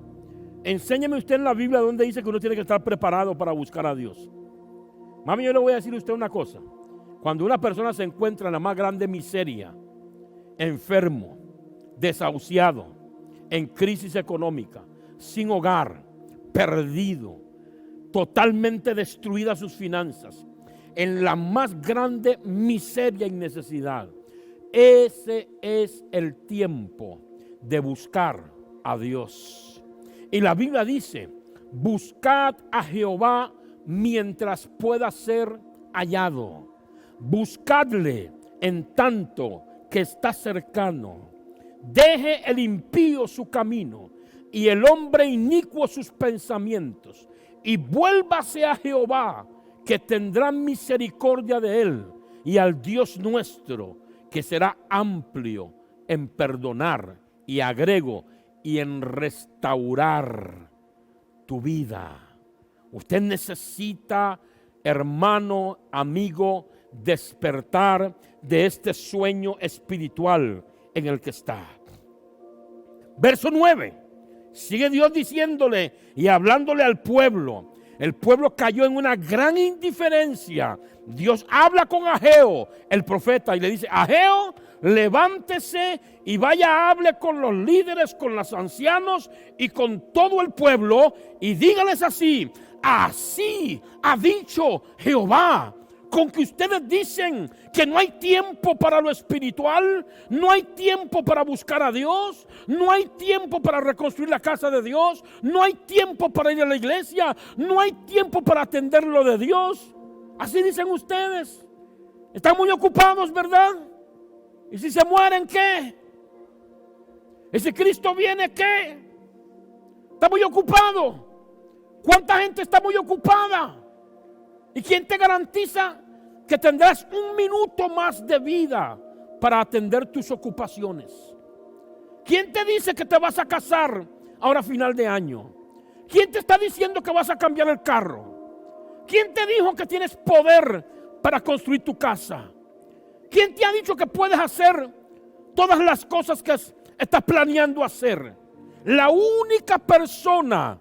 Enséñeme usted en la Biblia donde dice que uno tiene que estar preparado para buscar a Dios. Mami, yo le voy a decir a usted una cosa. Cuando una persona se encuentra en la más grande miseria, enfermo, desahuciado, en crisis económica, sin hogar, perdido, totalmente destruidas sus finanzas, en la más grande miseria y necesidad, ese es el tiempo de buscar a Dios. Y la Biblia dice, buscad a Jehová mientras pueda ser hallado. Buscadle en tanto que está cercano. Deje el impío su camino y el hombre inicuo sus pensamientos, y vuélvase a Jehová, que tendrá misericordia de él, y al Dios nuestro, que será amplio en perdonar, y agrego, y en restaurar tu vida. Usted necesita, hermano, amigo, despertar de este sueño espiritual en el que está. Verso 9. Sigue Dios diciéndole y hablándole al pueblo. El pueblo cayó en una gran indiferencia. Dios habla con Ageo, el profeta, y le dice, Ageo, levántese y vaya, hable con los líderes, con los ancianos y con todo el pueblo, y dígales así, así ha dicho Jehová. Con que ustedes dicen que no hay tiempo para lo espiritual, no hay tiempo para buscar a Dios, no hay tiempo para reconstruir la casa de Dios, no hay tiempo para ir a la iglesia, no hay tiempo para atender lo de Dios. Así dicen ustedes. Están muy ocupados, ¿verdad? ¿Y si se mueren, qué? ¿Y si Cristo viene, qué? Está muy ocupado. ¿Cuánta gente está muy ocupada? ¿Y quién te garantiza que tendrás un minuto más de vida para atender tus ocupaciones? ¿Quién te dice que te vas a casar ahora a final de año? ¿Quién te está diciendo que vas a cambiar el carro? ¿Quién te dijo que tienes poder para construir tu casa? ¿Quién te ha dicho que puedes hacer todas las cosas que estás planeando hacer? La única persona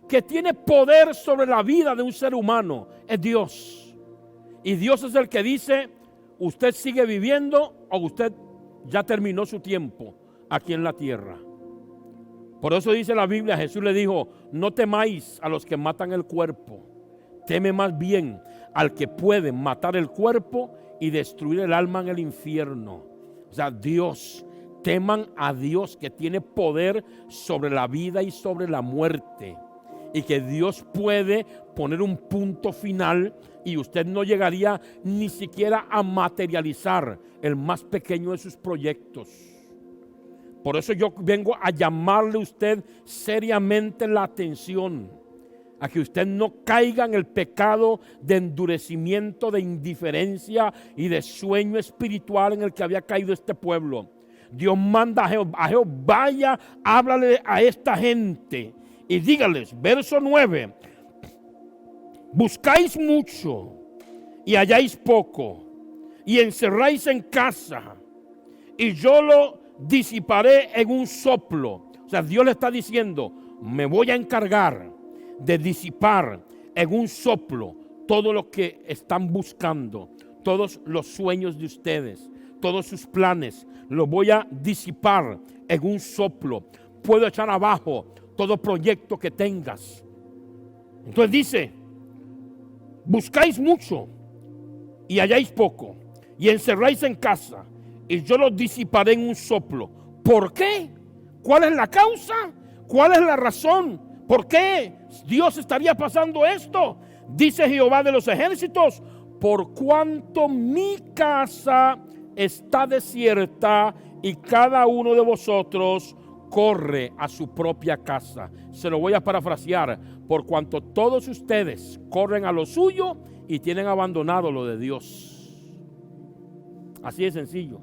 que tiene poder sobre la vida de un ser humano es Dios. Y Dios es el que dice, ¿usted sigue viviendo o usted ya terminó su tiempo aquí en la tierra? Por eso dice la Biblia, Jesús le dijo, no temáis a los que matan el cuerpo, teme más bien al que puede matar el cuerpo y destruir el alma en el infierno. O sea, Dios, teman a Dios que tiene poder sobre la vida y sobre la muerte, y que Dios puede poner un punto final y usted no llegaría ni siquiera a materializar el más pequeño de sus proyectos. Por eso yo vengo a llamarle a usted seriamente la atención, a que usted no caiga en el pecado de endurecimiento, de indiferencia y de sueño espiritual en el que había caído este pueblo. Dios manda a Jehová, vaya, háblale a esta gente y dígales, verso 9, buscáis mucho y halláis poco, y encerráis en casa, y yo lo disiparé en un soplo. O sea, Dios le está diciendo, me voy a encargar de disipar en un soplo todo lo que están buscando, todos los sueños de ustedes, todos sus planes, los voy a disipar en un soplo. Puedo echar abajo todo proyecto que tengas. Entonces dice, buscáis mucho y halláis poco, y encerráis en casa, y yo los disiparé en un soplo. ¿Por qué? ¿Cuál es la causa? ¿Cuál es la razón? ¿Por qué Dios estaría pasando esto? Dice Jehová de los ejércitos, por cuanto mi casa está desierta y cada uno de vosotros corre a su propia casa. Se lo voy a parafrasear, por cuanto todos ustedes corren a lo suyo y tienen abandonado lo de Dios. Así de sencillo.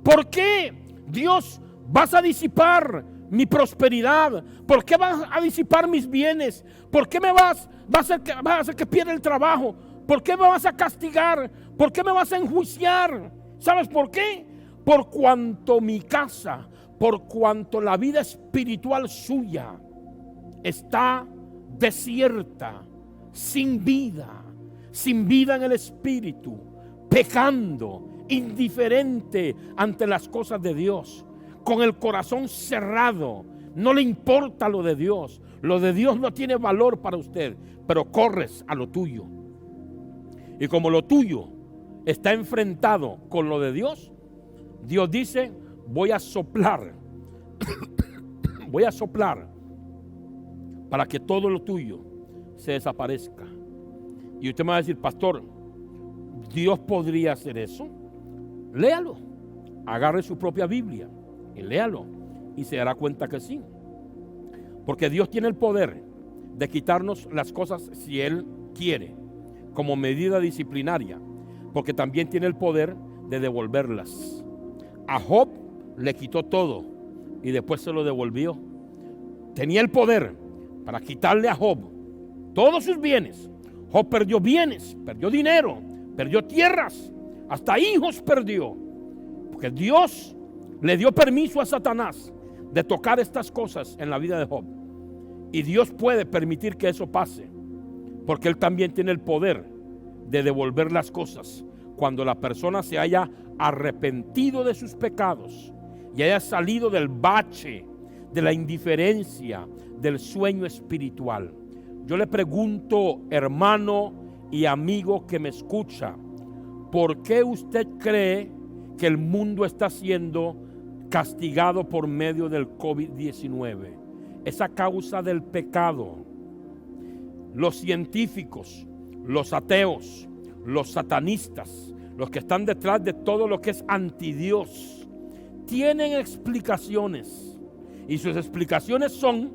¿Por qué, Dios, vas a disipar mi prosperidad? ¿Por qué vas a disipar mis bienes? ¿Por qué me vas a hacer que pierda el trabajo? ¿Por qué me vas a castigar? ¿Por qué me vas a enjuiciar? ¿Sabes por qué? Por cuanto mi casa, por cuanto la vida espiritual suya está desierta, sin vida en el espíritu, pecando, indiferente ante las cosas de Dios, con el corazón cerrado, no le importa lo de Dios no tiene valor para usted, pero corres a lo tuyo. Y como lo tuyo está enfrentado con lo de Dios, Dios dice, voy a soplar para que todo lo tuyo se desaparezca. Y usted me va a decir, pastor, ¿Dios podría hacer eso? Léalo, agarre su propia Biblia y léalo y se dará cuenta que sí. Porque Dios tiene el poder de quitarnos las cosas si Él quiere, como medida disciplinaria, porque también tiene el poder de devolverlas. A Job le quitó todo y después se lo devolvió. Tenía el poder para quitarle a Job todos sus bienes. Job perdió bienes, perdió dinero, perdió tierras, hasta hijos perdió, porque Dios le dio permiso a Satanás de tocar estas cosas en la vida de Job. Y Dios puede permitir que eso pase, porque Él también tiene el poder de devolver las cosas cuando la persona se haya arrepentido de sus pecados y haya salido del bache, de la indiferencia, del sueño espiritual. Yo le pregunto, hermano y amigo que me escucha, ¿por qué usted cree que el mundo está siendo castigado por medio del COVID-19? Es a causa del pecado. Los científicos, los ateos, los satanistas, los que están detrás de todo lo que es antidios, tienen explicaciones. Y sus explicaciones son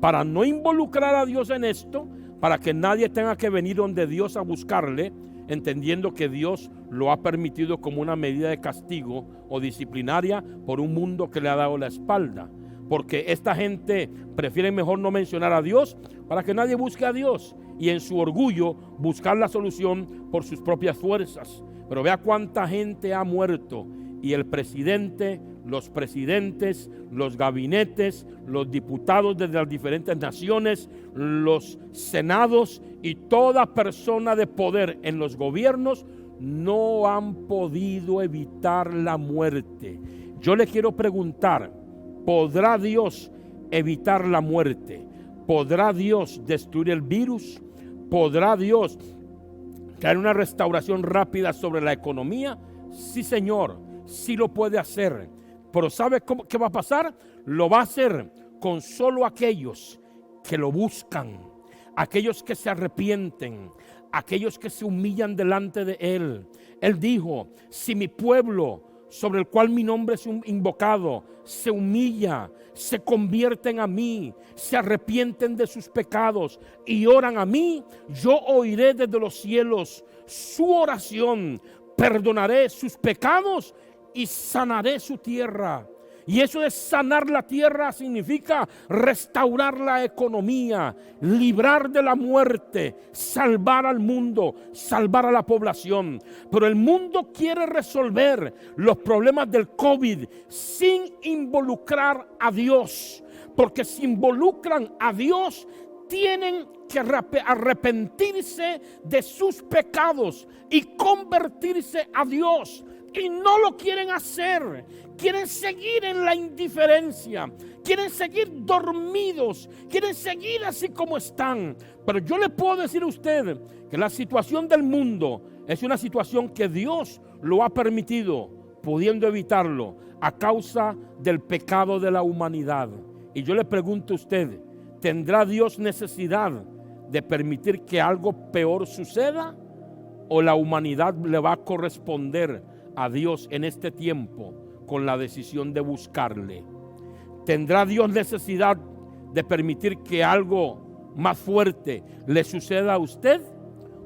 para no involucrar a Dios en esto, para que nadie tenga que venir donde Dios a buscarle, entendiendo que Dios lo ha permitido como una medida de castigo o disciplinaria por un mundo que le ha dado la espalda. Porque esta gente prefiere mejor no mencionar a Dios para que nadie busque a Dios y en su orgullo buscar la solución por sus propias fuerzas. Pero vea cuánta gente ha muerto y el presidente, los presidentes, los gabinetes, los diputados de las diferentes naciones, los senados y toda persona de poder en los gobiernos no han podido evitar la muerte. Yo le quiero preguntar, ¿podrá Dios evitar la muerte? ¿Podrá Dios destruir el virus? ¿Podrá Dios traer una restauración rápida sobre la economía? Sí, Señor, sí lo puede hacer. Pero ¿sabe qué va a pasar? Lo va a hacer con solo aquellos que lo buscan, aquellos que se arrepienten, aquellos que se humillan delante de Él. Él dijo, si mi pueblo, sobre el cual mi nombre es invocado, se humilla, se convierten a mí, se arrepienten de sus pecados y oran a mí, yo oiré desde los cielos su oración, perdonaré sus pecados y sanaré su tierra. Y eso de sanar la tierra significa restaurar la economía, librar de la muerte, salvar al mundo, salvar a la población. Pero el mundo quiere resolver los problemas del COVID sin involucrar a Dios. Porque si involucran a Dios, tienen que arrepentirse de sus pecados y convertirse a Dios. Y no lo quieren hacer. Quieren seguir en la indiferencia. Quieren seguir dormidos. Quieren seguir así como están. Pero yo le puedo decir a usted que la situación del mundo es una situación que Dios lo ha permitido, pudiendo evitarlo a causa del pecado de la humanidad. Y yo le pregunto a usted, ¿tendrá Dios necesidad de permitir que algo peor suceda? ¿O la humanidad le va a corresponder a Dios en este tiempo con la decisión de buscarle? ¿Tendrá Dios necesidad de permitir que algo más fuerte le suceda a usted?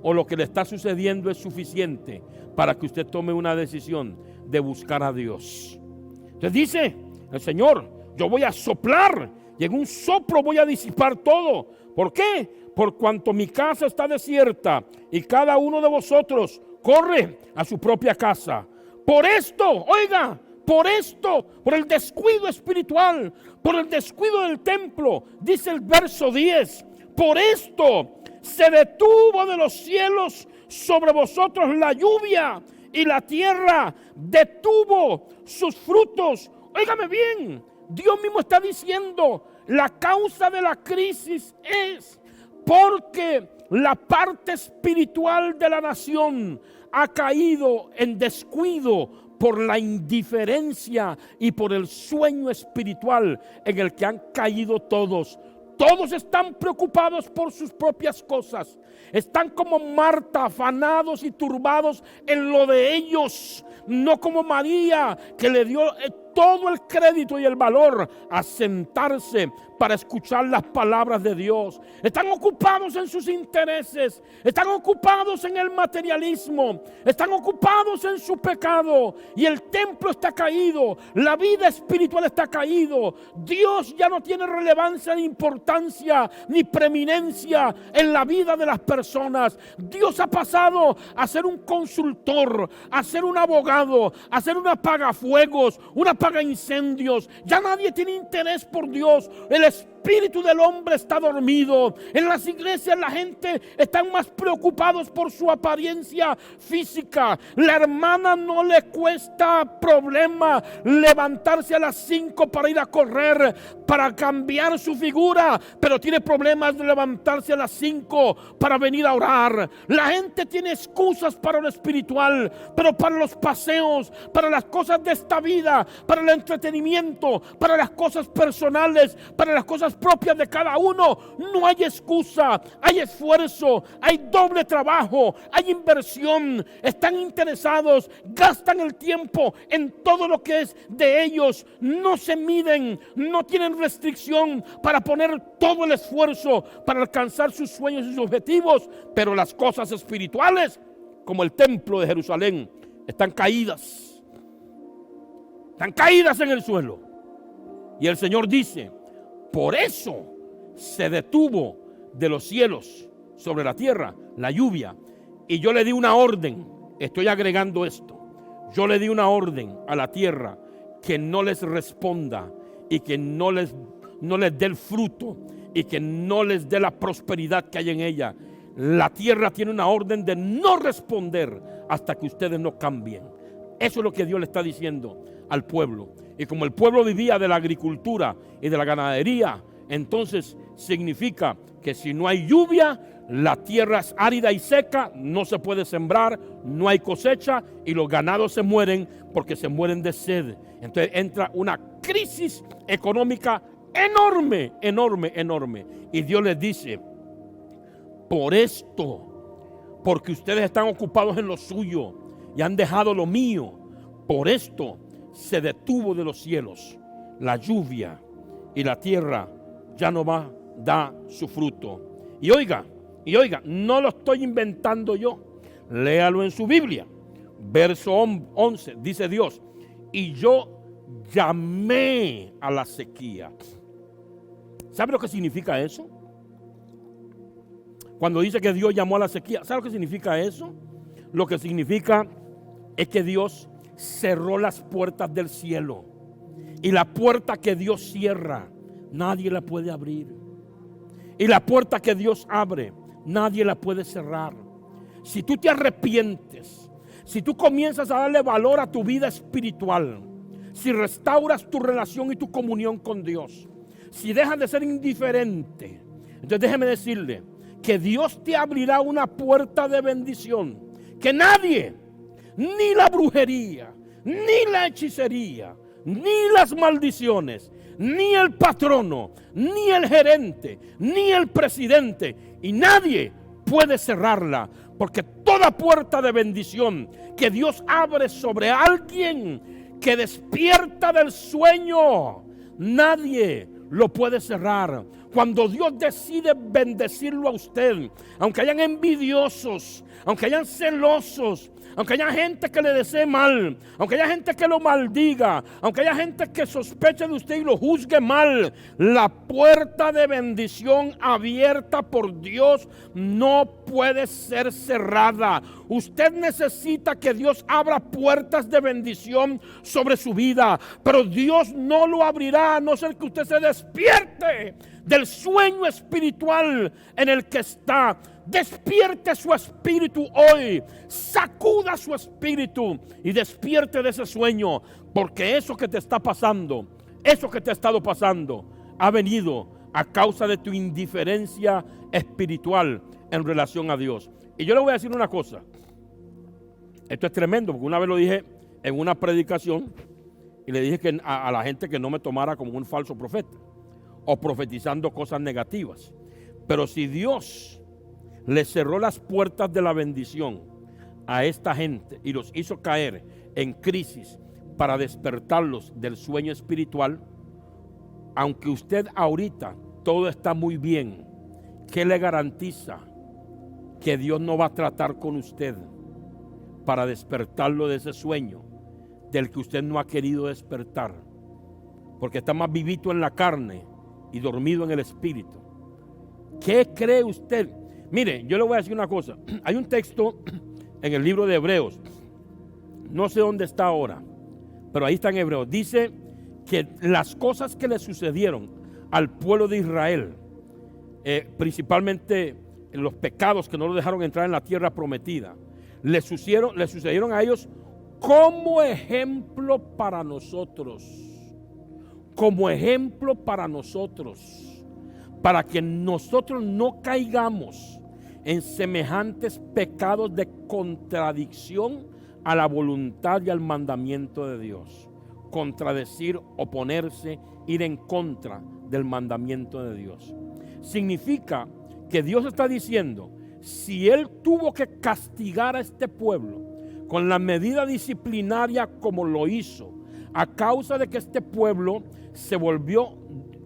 ¿O lo que le está sucediendo es suficiente para que usted tome una decisión de buscar a Dios? Entonces dice el Señor, yo voy a soplar y en un soplo voy a disipar todo. ¿Por qué? Por cuanto mi casa está desierta y cada uno de vosotros corre a su propia casa. Por esto, oiga, por esto, por el descuido espiritual, por el descuido del templo, dice el verso 10, por esto se detuvo de los cielos sobre vosotros la lluvia y la tierra detuvo sus frutos. Óigame bien, Dios mismo está diciendo, la causa de la crisis es porque la parte espiritual de la nación ha caído en descuido por la indiferencia y por el sueño espiritual en el que han caído todos. Todos están preocupados por sus propias cosas. Están como Marta, afanados y turbados en lo de ellos. No como María, que le dio todo el crédito y el valor a sentarse para escuchar las palabras de Dios. Están ocupados en sus intereses, están ocupados en el materialismo, están ocupados en su pecado y el templo está caído, la vida espiritual está caído. Dios ya no tiene relevancia ni importancia ni preeminencia en la vida de las personas. Dios ha pasado a ser un consultor, a ser un abogado, a ser un apagafuegos, un apagaincendios. Ya nadie tiene interés por Dios. El espíritu del hombre está dormido. En las iglesias la gente está más preocupados por su apariencia física. La hermana no le cuesta problema levantarse a las 5 para ir a correr, para cambiar su figura, pero tiene problemas de levantarse a las 5 para venir a orar. La gente tiene excusas para lo espiritual, pero para los paseos, para las cosas de esta vida, para el entretenimiento, para las cosas personales, para las cosas propias de cada uno, no hay excusa, hay esfuerzo, hay doble trabajo, hay inversión, están interesados, gastan el tiempo en todo lo que es de ellos, no se miden, no tienen restricción para poner todo el esfuerzo para alcanzar sus sueños y sus objetivos, pero las cosas espirituales, como el templo de Jerusalén, están caídas en el suelo. Y el Señor dice, por eso se detuvo de los cielos sobre la tierra la lluvia. Y yo le di una orden, estoy agregando esto, yo le di una orden a la tierra que no les responda y que no les dé el fruto y que no les dé la prosperidad que hay en ella. la tierra tiene una orden de no responder hasta que ustedes no cambien. Eso es lo que Dios le está diciendo al pueblo. Y como el pueblo vivía de la agricultura y de la ganadería, entonces significa que si no hay lluvia, la tierra es árida y seca, no se puede sembrar, no hay cosecha y los ganados se mueren porque se mueren de sed. Entonces entra una crisis económica enorme, enorme, enorme. Y Dios les dice: por esto, porque ustedes están ocupados en lo suyo y han dejado lo mío, por esto se detuvo de los cielos la lluvia y la tierra ya no va a dar su fruto. Y oiga, no lo estoy inventando yo. Léalo en su Biblia. Verso 11, dice Dios: y yo llamé a la sequía. ¿Sabe lo que significa eso? Cuando dice que Dios llamó a la sequía, ¿sabe lo que significa eso? Lo que significa es que Dios cerró las puertas del cielo. Y la puerta que Dios cierra, nadie la puede abrir. Y la puerta que Dios abre, nadie la puede cerrar. Si tú te arrepientes, si tú comienzas a darle valor a tu vida espiritual, si restauras tu relación y tu comunión con Dios, si dejas de ser indiferente, entonces déjeme decirle que Dios te abrirá una puerta de bendición que nadie, ni la brujería, ni la hechicería, ni las maldiciones, ni el patrono, ni el gerente, ni el presidente, y nadie puede cerrarla, porque toda puerta de bendición que Dios abre sobre alguien que despierta del sueño, nadie lo puede cerrar. Cuando Dios decide bendecirlo a usted, aunque hayan envidiosos, aunque hayan celosos, aunque haya gente que le desee mal, aunque haya gente que lo maldiga, aunque haya gente que sospeche de usted y lo juzgue mal, la puerta de bendición abierta por Dios no puede ser cerrada. Usted necesita que Dios abra puertas de bendición sobre su vida, pero Dios no lo abrirá a no ser que usted se despierte del sueño espiritual en el que está. Despierte su espíritu hoy, sacuda su espíritu y despierte de ese sueño, porque eso que te está pasando, eso que te ha estado pasando, ha venido a causa de tu indiferencia espiritual en relación a Dios. Y yo le voy a decir una cosa, esto es tremendo, porque una vez lo dije en una predicación y le dije que a la gente que no me tomara como un falso profeta o profetizando cosas negativas. Pero si Dios le cerró las puertas de la bendición a esta gente y los hizo caer en crisis para despertarlos del sueño espiritual, aunque usted ahorita todo está muy bien, ¿qué le garantiza que Dios no va a tratar con usted para despertarlo de ese sueño del que usted no ha querido despertar? Porque está más vivito en la carne y dormido en el espíritu. ¿Qué cree usted? Mire, yo le voy a decir una cosa. Hay un texto en el libro de Hebreos, no sé dónde está ahora, pero ahí está en Hebreos. Dice que las cosas que le sucedieron al pueblo de Israel, principalmente los pecados que no lo dejaron entrar en la tierra prometida, le sucedieron a ellos como ejemplo para nosotros. Como ejemplo para nosotros, para que nosotros no caigamos en semejantes pecados de contradicción a la voluntad y al mandamiento de Dios. Contradecir, oponerse, ir en contra del mandamiento de Dios. Significa que Dios está diciendo, si Él tuvo que castigar a este pueblo con la medida disciplinaria como lo hizo, a causa de que este pueblo se volvió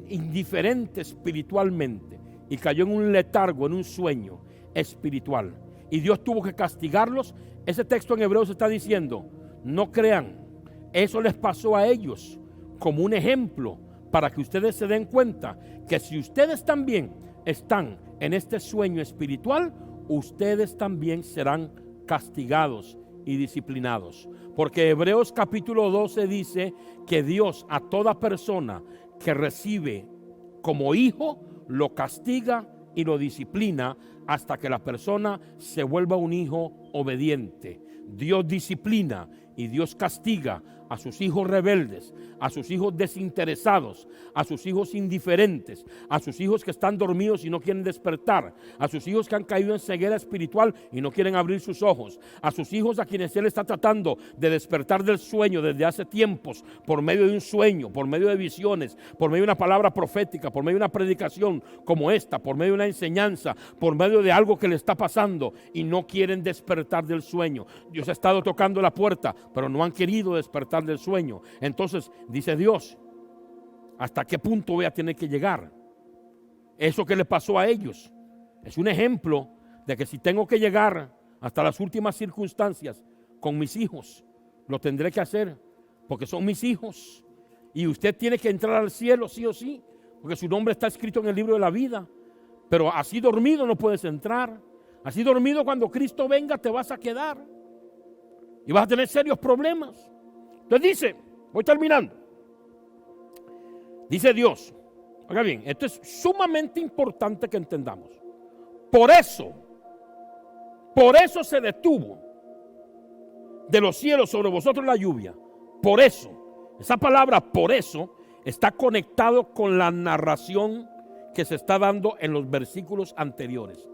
indiferente espiritualmente y cayó en un letargo, en un sueño espiritual, y Dios tuvo que castigarlos. Ese texto en Hebreos está diciendo, no crean, eso les pasó a ellos como un ejemplo para que ustedes se den cuenta que si ustedes también están en este sueño espiritual, ustedes también serán castigados y disciplinados. Porque Hebreos capítulo 12 dice que Dios a toda persona que recibe como hijo lo castiga y lo disciplina hasta que la persona se vuelva un hijo obediente. Dios disciplina y Dios castiga a sus hijos rebeldes, a sus hijos desinteresados, a sus hijos indiferentes, a sus hijos que están dormidos y no quieren despertar, a sus hijos que han caído en ceguera espiritual y no quieren abrir sus ojos, a sus hijos a quienes Él está tratando de despertar del sueño desde hace tiempos, por medio de un sueño, por medio de visiones, por medio de una palabra profética, por medio de una predicación como esta, por medio de una enseñanza, por medio de algo que le está pasando y no quieren despertar del sueño. Dios ha estado tocando la puerta, pero no han querido despertar del sueño. Entonces dice Dios, ¿hasta qué punto voy a tener que llegar? Eso que le pasó a ellos es un ejemplo de que si tengo que llegar hasta las últimas circunstancias con mis hijos, lo tendré que hacer porque son mis hijos y usted tiene que entrar al cielo sí o sí, porque su nombre está escrito en el libro de la vida. Pero así dormido no puedes entrar. Así dormido, cuando Cristo venga te vas a quedar y vas a tener serios problemas. Entonces dice, voy terminando, dice Dios, oiga bien, esto es sumamente importante que entendamos. Por eso se detuvo de los cielos sobre vosotros la lluvia. Por eso, esa palabra por eso está conectado con la narración que se está dando en los versículos anteriores.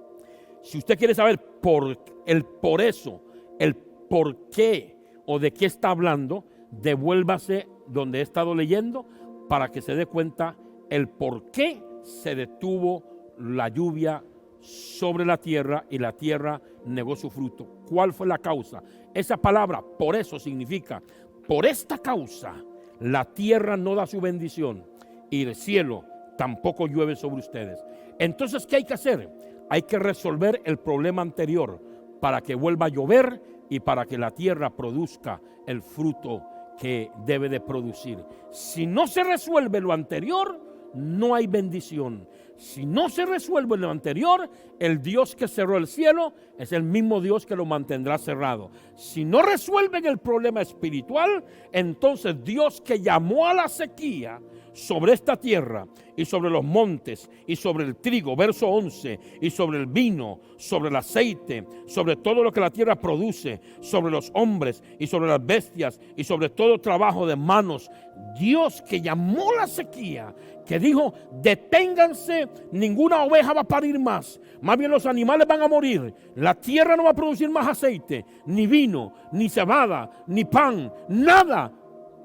Si usted quiere saber por eso, el por qué o de qué está hablando, devuélvase donde he estado leyendo para que se dé cuenta el por qué se detuvo la lluvia sobre la tierra y la tierra negó su fruto. ¿Cuál fue la causa? Esa palabra por eso significa, por esta causa la tierra no da su bendición y el cielo tampoco llueve sobre ustedes. Entonces, ¿qué hay que hacer? Hay que resolver el problema anterior para que vuelva a llover y para que la tierra produzca el fruto que debe de producir. Si no se resuelve lo anterior, no hay bendición. Si no se resuelve lo anterior, el Dios que cerró el cielo es el mismo Dios que lo mantendrá cerrado. Si no resuelven el problema espiritual, entonces Dios que llamó a la sequía sobre esta tierra y sobre los montes y sobre el trigo, verso 11, y sobre el vino, sobre el aceite, sobre todo lo que la tierra produce, sobre los hombres y sobre las bestias y sobre todo trabajo de manos. Dios que llamó la sequía, que dijo, deténganse, ninguna oveja va a parir más bien los animales van a morir, la tierra no va a producir más aceite, ni vino, ni cebada, ni pan, nada.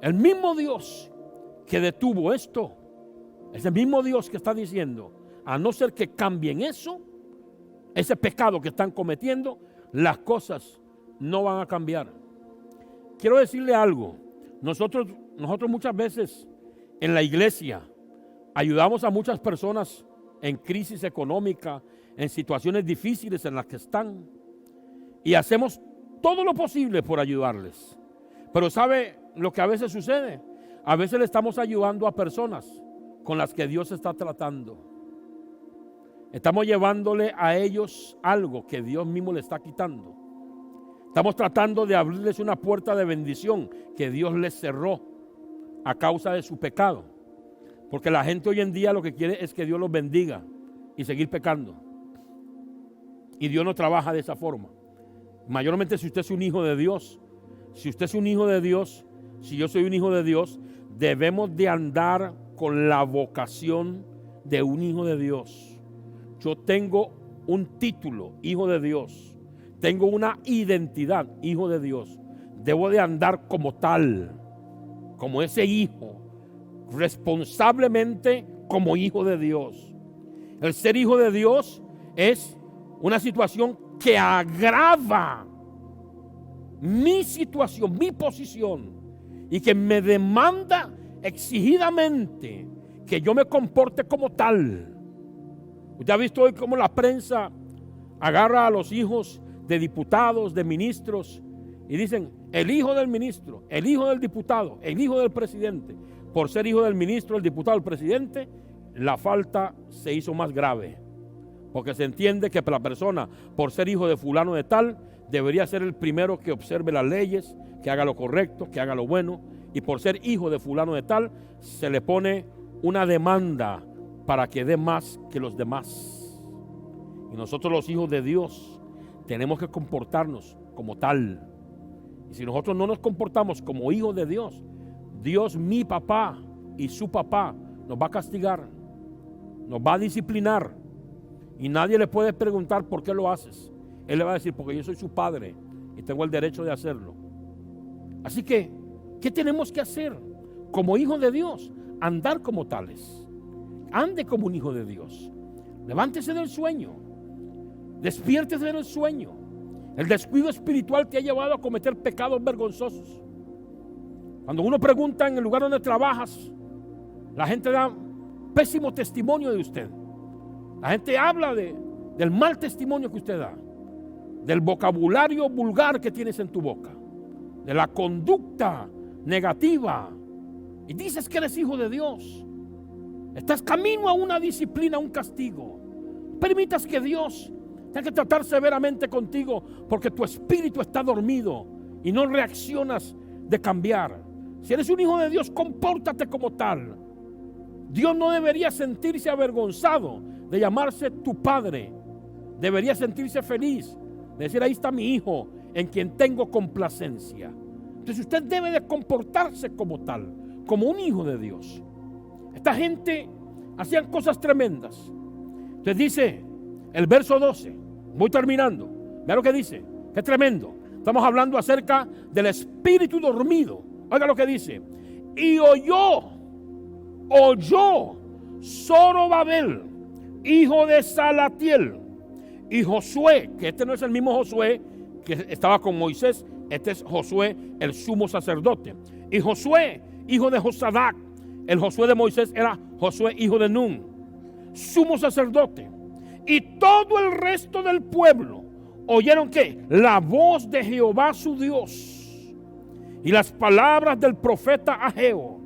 El mismo Dios que detuvo esto, es el mismo Dios que está diciendo, a no ser que cambien eso, ese pecado que están cometiendo, las cosas no van a cambiar. Quiero decirle algo, nosotros muchas veces en la iglesia ayudamos a muchas personas en crisis económica, en situaciones difíciles en las que están, y hacemos todo lo posible por ayudarles. Pero ¿sabe lo que a veces sucede? A veces le estamos ayudando a personas con las que Dios está tratando. Estamos llevándole a ellos algo que Dios mismo le está quitando. Estamos tratando de abrirles una puerta de bendición que Dios les cerró a causa de su pecado. Porque la gente hoy en día lo que quiere es que Dios los bendiga y seguir pecando. Y Dios no trabaja de esa forma. Mayormente si usted es un hijo de Dios, si usted es un hijo de Dios, si yo soy un hijo de Dios, debemos de andar con la vocación de un hijo de Dios. Yo tengo un título, hijo de Dios. Tengo una identidad, hijo de Dios. Debo de andar como tal, como ese hijo, responsablemente como hijo de Dios. El ser hijo de Dios es una situación que agrava mi situación, mi posición, y que me demanda exigidamente que yo me comporte como tal. Usted ha visto hoy cómo la prensa agarra a los hijos de diputados, de ministros, y dicen el hijo del ministro, el hijo del diputado, el hijo del presidente. Por ser hijo del ministro, el diputado, el presidente, la falta se hizo más grave. Porque se entiende que la persona, por ser hijo de fulano de tal, debería ser el primero que observe las leyes, que haga lo correcto, que haga lo bueno. Y por ser hijo de fulano de tal, se le pone una demanda para que dé más que los demás. Y nosotros los hijos de Dios tenemos que comportarnos como tal. Y si nosotros no nos comportamos como hijos de Dios, Dios, mi papá y su papá, nos va a castigar, nos va a disciplinar. Y nadie le puede preguntar por qué lo haces. Él le va a decir, porque yo soy su padre y tengo el derecho de hacerlo. Así que, ¿qué tenemos que hacer? Como hijos de Dios, andar como tales. Ande como un hijo de Dios. Levántese del sueño. Despiértese del sueño. El descuido espiritual te ha llevado a cometer pecados vergonzosos. Cuando uno pregunta en el lugar donde trabajas, la gente da pésimo testimonio de usted. La gente habla del mal testimonio que usted da, del vocabulario vulgar que tienes en tu boca, de la conducta negativa. Y dices que eres hijo de Dios. Estás camino a una disciplina, a un castigo. Permitas que Dios tenga que tratar severamente contigo porque tu espíritu está dormido y no reaccionas de cambiar. Si eres un hijo de Dios, compórtate como tal. Dios no debería sentirse avergonzado de llamarse tu padre. Debería sentirse feliz de decir, ahí está mi hijo en quien tengo complacencia. Entonces usted debe de comportarse como tal, como un hijo de Dios. Esta gente hacían cosas tremendas. Entonces dice el verso 12, voy terminando, vea lo que dice, qué tremendo. Estamos hablando acerca del espíritu dormido. Oiga lo que dice. Y oyó Zorobabel, hijo de Salatiel, y Josué, que este no es el mismo Josué que estaba con Moisés, este es Josué, el sumo sacerdote. Y Josué, hijo de Josadac, el Josué de Moisés era Josué, hijo de Nun, sumo sacerdote. Y todo el resto del pueblo oyeron ¿qué? La voz de Jehová su Dios y las palabras del profeta Ageo,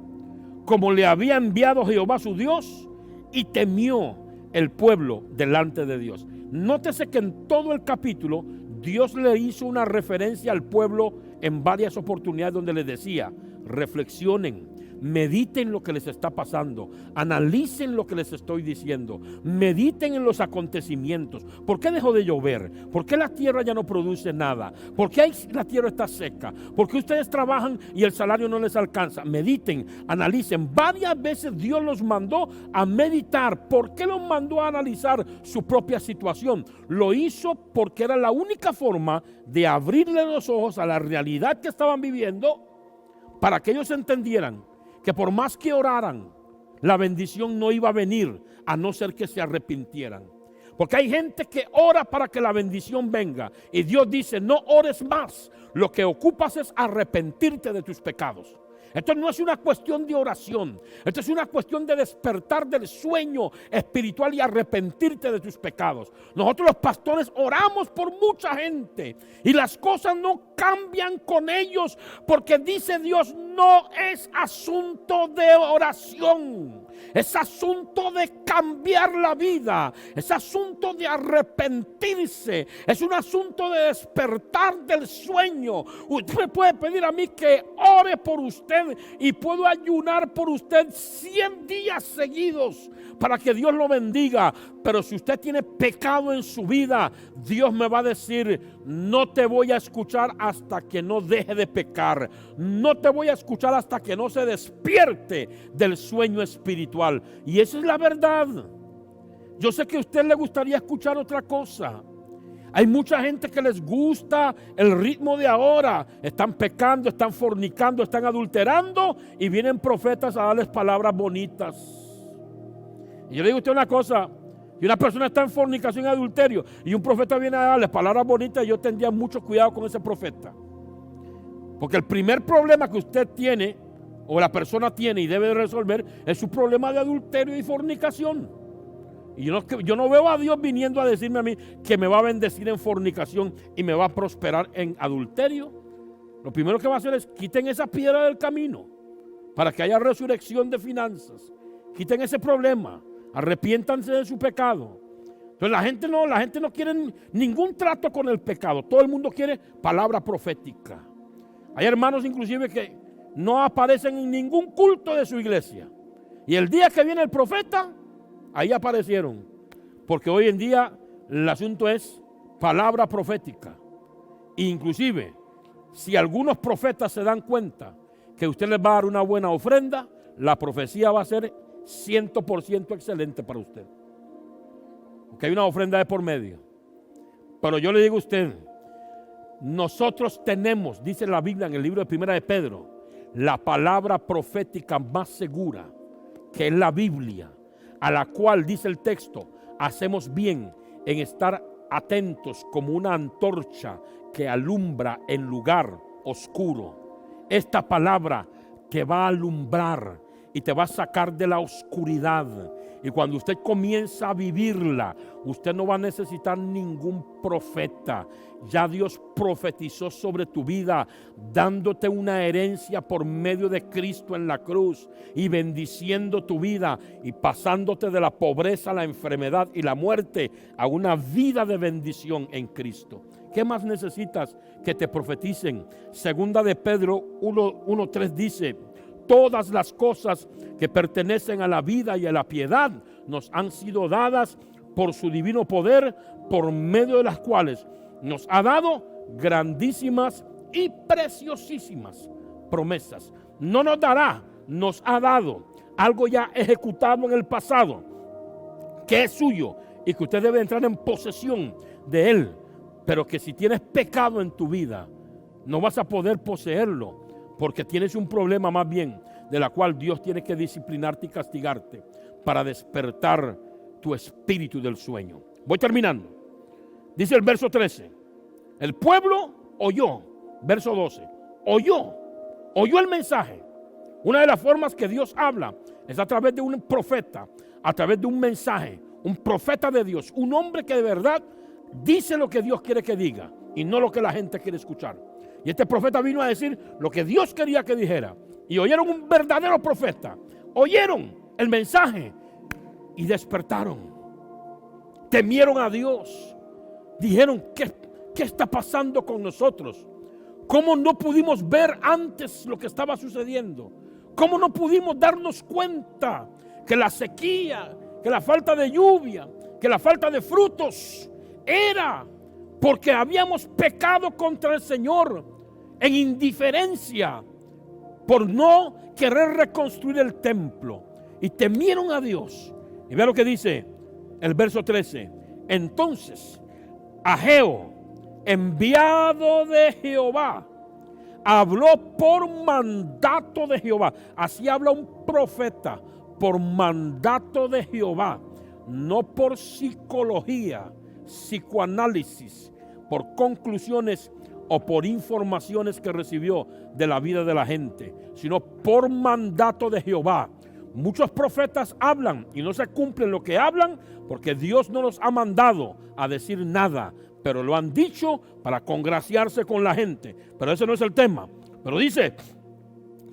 como le había enviado Jehová su Dios, y temió el pueblo delante de Dios. Nótese que en todo el capítulo Dios le hizo una referencia al pueblo en varias oportunidades donde le decía, reflexionen, mediten lo que les está pasando, analicen lo que les estoy diciendo, mediten en los acontecimientos. ¿Por qué dejó de llover? ¿Por qué la tierra ya no produce nada? ¿Por qué la tierra está seca? ¿Por qué ustedes trabajan y el salario no les alcanza? Mediten, analicen. Varias veces Dios los mandó a meditar. ¿Por qué los mandó a analizar su propia situación? Lo hizo porque era la única forma de abrirle los ojos a la realidad que estaban viviendo, para que ellos entendieran que por más que oraran, la bendición no iba a venir a no ser que se arrepintieran. Porque hay gente que ora para que la bendición venga y Dios dice, no ores más, lo que ocupas es arrepentirte de tus pecados. Esto no es una cuestión de oración, esto es una cuestión de despertar del sueño espiritual y arrepentirte de tus pecados. Nosotros los pastores oramos por mucha gente y las cosas no cambian con ellos porque dice Dios, no es asunto de oración, es asunto de cambiar la vida, es asunto de arrepentirse, es un asunto de despertar del sueño. Usted me puede pedir a mí que ore por usted y puedo ayunar por usted 100 días seguidos para que Dios lo bendiga, pero si usted tiene pecado en su vida, Dios me va a decir, no te voy a escuchar hasta que no deje de pecar, no te voy a escuchar hasta que no se despierte del sueño espiritual. Y esa es la verdad. Yo sé que a usted le gustaría escuchar otra cosa. Hay mucha gente que les gusta el ritmo de ahora. Están pecando, están fornicando, están adulterando y vienen profetas a darles palabras bonitas. Y yo le digo a usted una cosa, y una persona está en fornicación y adulterio y un profeta viene a darles palabras bonitas, yo tendría mucho cuidado con ese profeta. Porque el primer problema que usted tiene o la persona tiene y debe de resolver es su problema de adulterio y fornicación. Y yo no veo a Dios viniendo a decirme a mí que me va a bendecir en fornicación y me va a prosperar en adulterio. Lo primero que va a hacer es quiten esa piedra del camino para que haya resurrección de finanzas. Quiten ese problema, arrepiéntanse de su pecado. Entonces la gente no quiere ningún trato con el pecado. Todo el mundo quiere palabra profética. Hay hermanos inclusive que no aparecen en ningún culto de su iglesia. Y el día que viene el profeta, ahí aparecieron. Porque hoy en día El asunto es palabra profética. Inclusive, si algunos profetas se dan cuenta que usted les va a dar una buena ofrenda, la profecía va a ser 100% excelente para usted. Porque hay una ofrenda de por medio. Pero yo le digo a usted, nosotros tenemos, dice la Biblia en el libro de Primera de Pedro, la palabra profética más segura, que es la Biblia, a la cual dice el texto, hacemos bien en estar atentos como una antorcha que alumbra en lugar oscuro. Esta palabra te va a alumbrar y te va a sacar de la oscuridad. Y cuando usted comienza a vivirla, usted no va a necesitar ningún profeta. Ya Dios profetizó sobre tu vida, dándote una herencia por medio de Cristo en la cruz y bendiciendo tu vida y pasándote de la pobreza, la enfermedad y la muerte a una vida de bendición en Cristo. ¿Qué más necesitas que te profeticen? Segunda de Pedro 1:3 dice: todas las cosas que pertenecen a la vida y a la piedad nos han sido dadas por su divino poder, por medio de las cuales nos ha dado grandísimas y preciosísimas promesas. No nos dará, nos ha dado algo ya ejecutado en el pasado, que es suyo y que usted debe entrar en posesión de él. Pero que si tienes pecado en tu vida, no vas a poder poseerlo, porque tienes un problema más bien, de la cual Dios tiene que disciplinarte y castigarte para despertar tu espíritu del sueño. Voy terminando. Dice el verso 13, el pueblo oyó, verso 12, oyó el mensaje. Una de las formas que Dios habla es a través de un profeta, a través de un mensaje, un profeta de Dios, un hombre que de verdad dice lo que Dios quiere que diga y no lo que la gente quiere escuchar. Y este profeta vino a decir lo que Dios quería que dijera. Y oyeron un verdadero profeta. Oyeron el mensaje y despertaron. Temieron a Dios. Dijeron, ¿qué está pasando con nosotros? ¿Cómo no pudimos ver antes lo que estaba sucediendo? ¿Cómo no pudimos darnos cuenta que la sequía, que la falta de lluvia, que la falta de frutos era porque habíamos pecado contra el Señor en indiferencia por no querer reconstruir el templo? Y temieron a Dios. Y vea lo que dice el verso 13. Entonces Ageo, enviado de Jehová, habló por mandato de Jehová. Así habla un profeta, por mandato de Jehová, no por psicología, psicoanálisis, por conclusiones o por informaciones que recibió de la vida de la gente, sino por mandato de Jehová. Muchos profetas hablan y no se cumplen lo que hablan porque Dios no los ha mandado a decir nada, pero lo han dicho para congraciarse con la gente. Pero ese no es el tema. Pero dice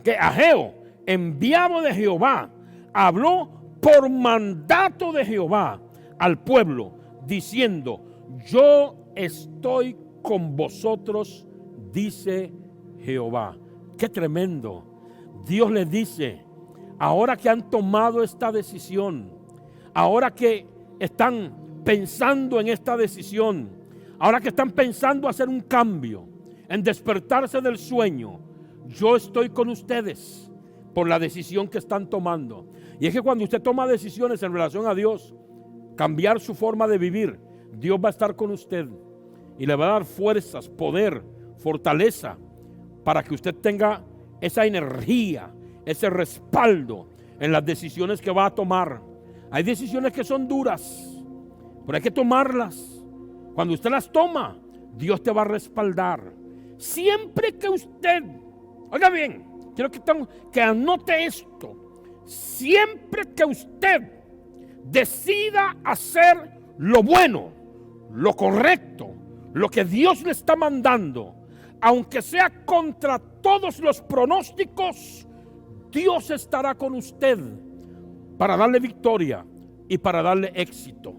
que Ageo, enviado de Jehová, habló por mandato de Jehová al pueblo, diciendo: yo estoy con vosotros, dice Jehová. Qué tremendo. Dios les dice: ahora que han tomado esta decisión, ahora que están pensando en esta decisión, ahora que están pensando hacer un cambio, en despertarse del sueño, yo estoy con ustedes por la decisión que están tomando. Y es que cuando usted toma decisiones en relación a Dios, cambiar su forma de vivir, Dios va a estar con usted y le va a dar fuerzas, poder, fortaleza, para que usted tenga esa energía, ese respaldo en las decisiones que va a tomar. Hay decisiones que son duras, pero hay que tomarlas. Cuando usted las toma, Dios te va a respaldar. Siempre que usted, oiga bien, quiero que anote esto. Siempre que usted decida hacer lo bueno, lo correcto, lo que Dios le está mandando, aunque sea contra todos los pronósticos, Dios estará con usted para darle victoria y para darle éxito.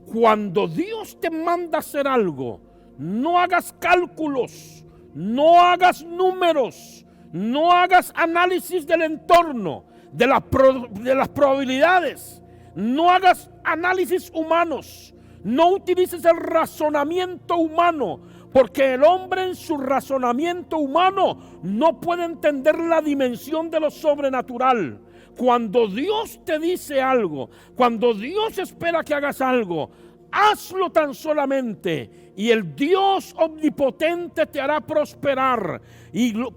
Cuando Dios te manda a hacer algo, no hagas cálculos, no hagas números, no hagas análisis del entorno, de las probabilidades, no hagas análisis humanos, No utilices el razonamiento humano, porque el hombre en su razonamiento humano no puede entender la dimensión de lo sobrenatural. Cuando Dios te dice algo, cuando Dios espera que hagas algo, hazlo tan solamente y el Dios omnipotente te hará prosperar.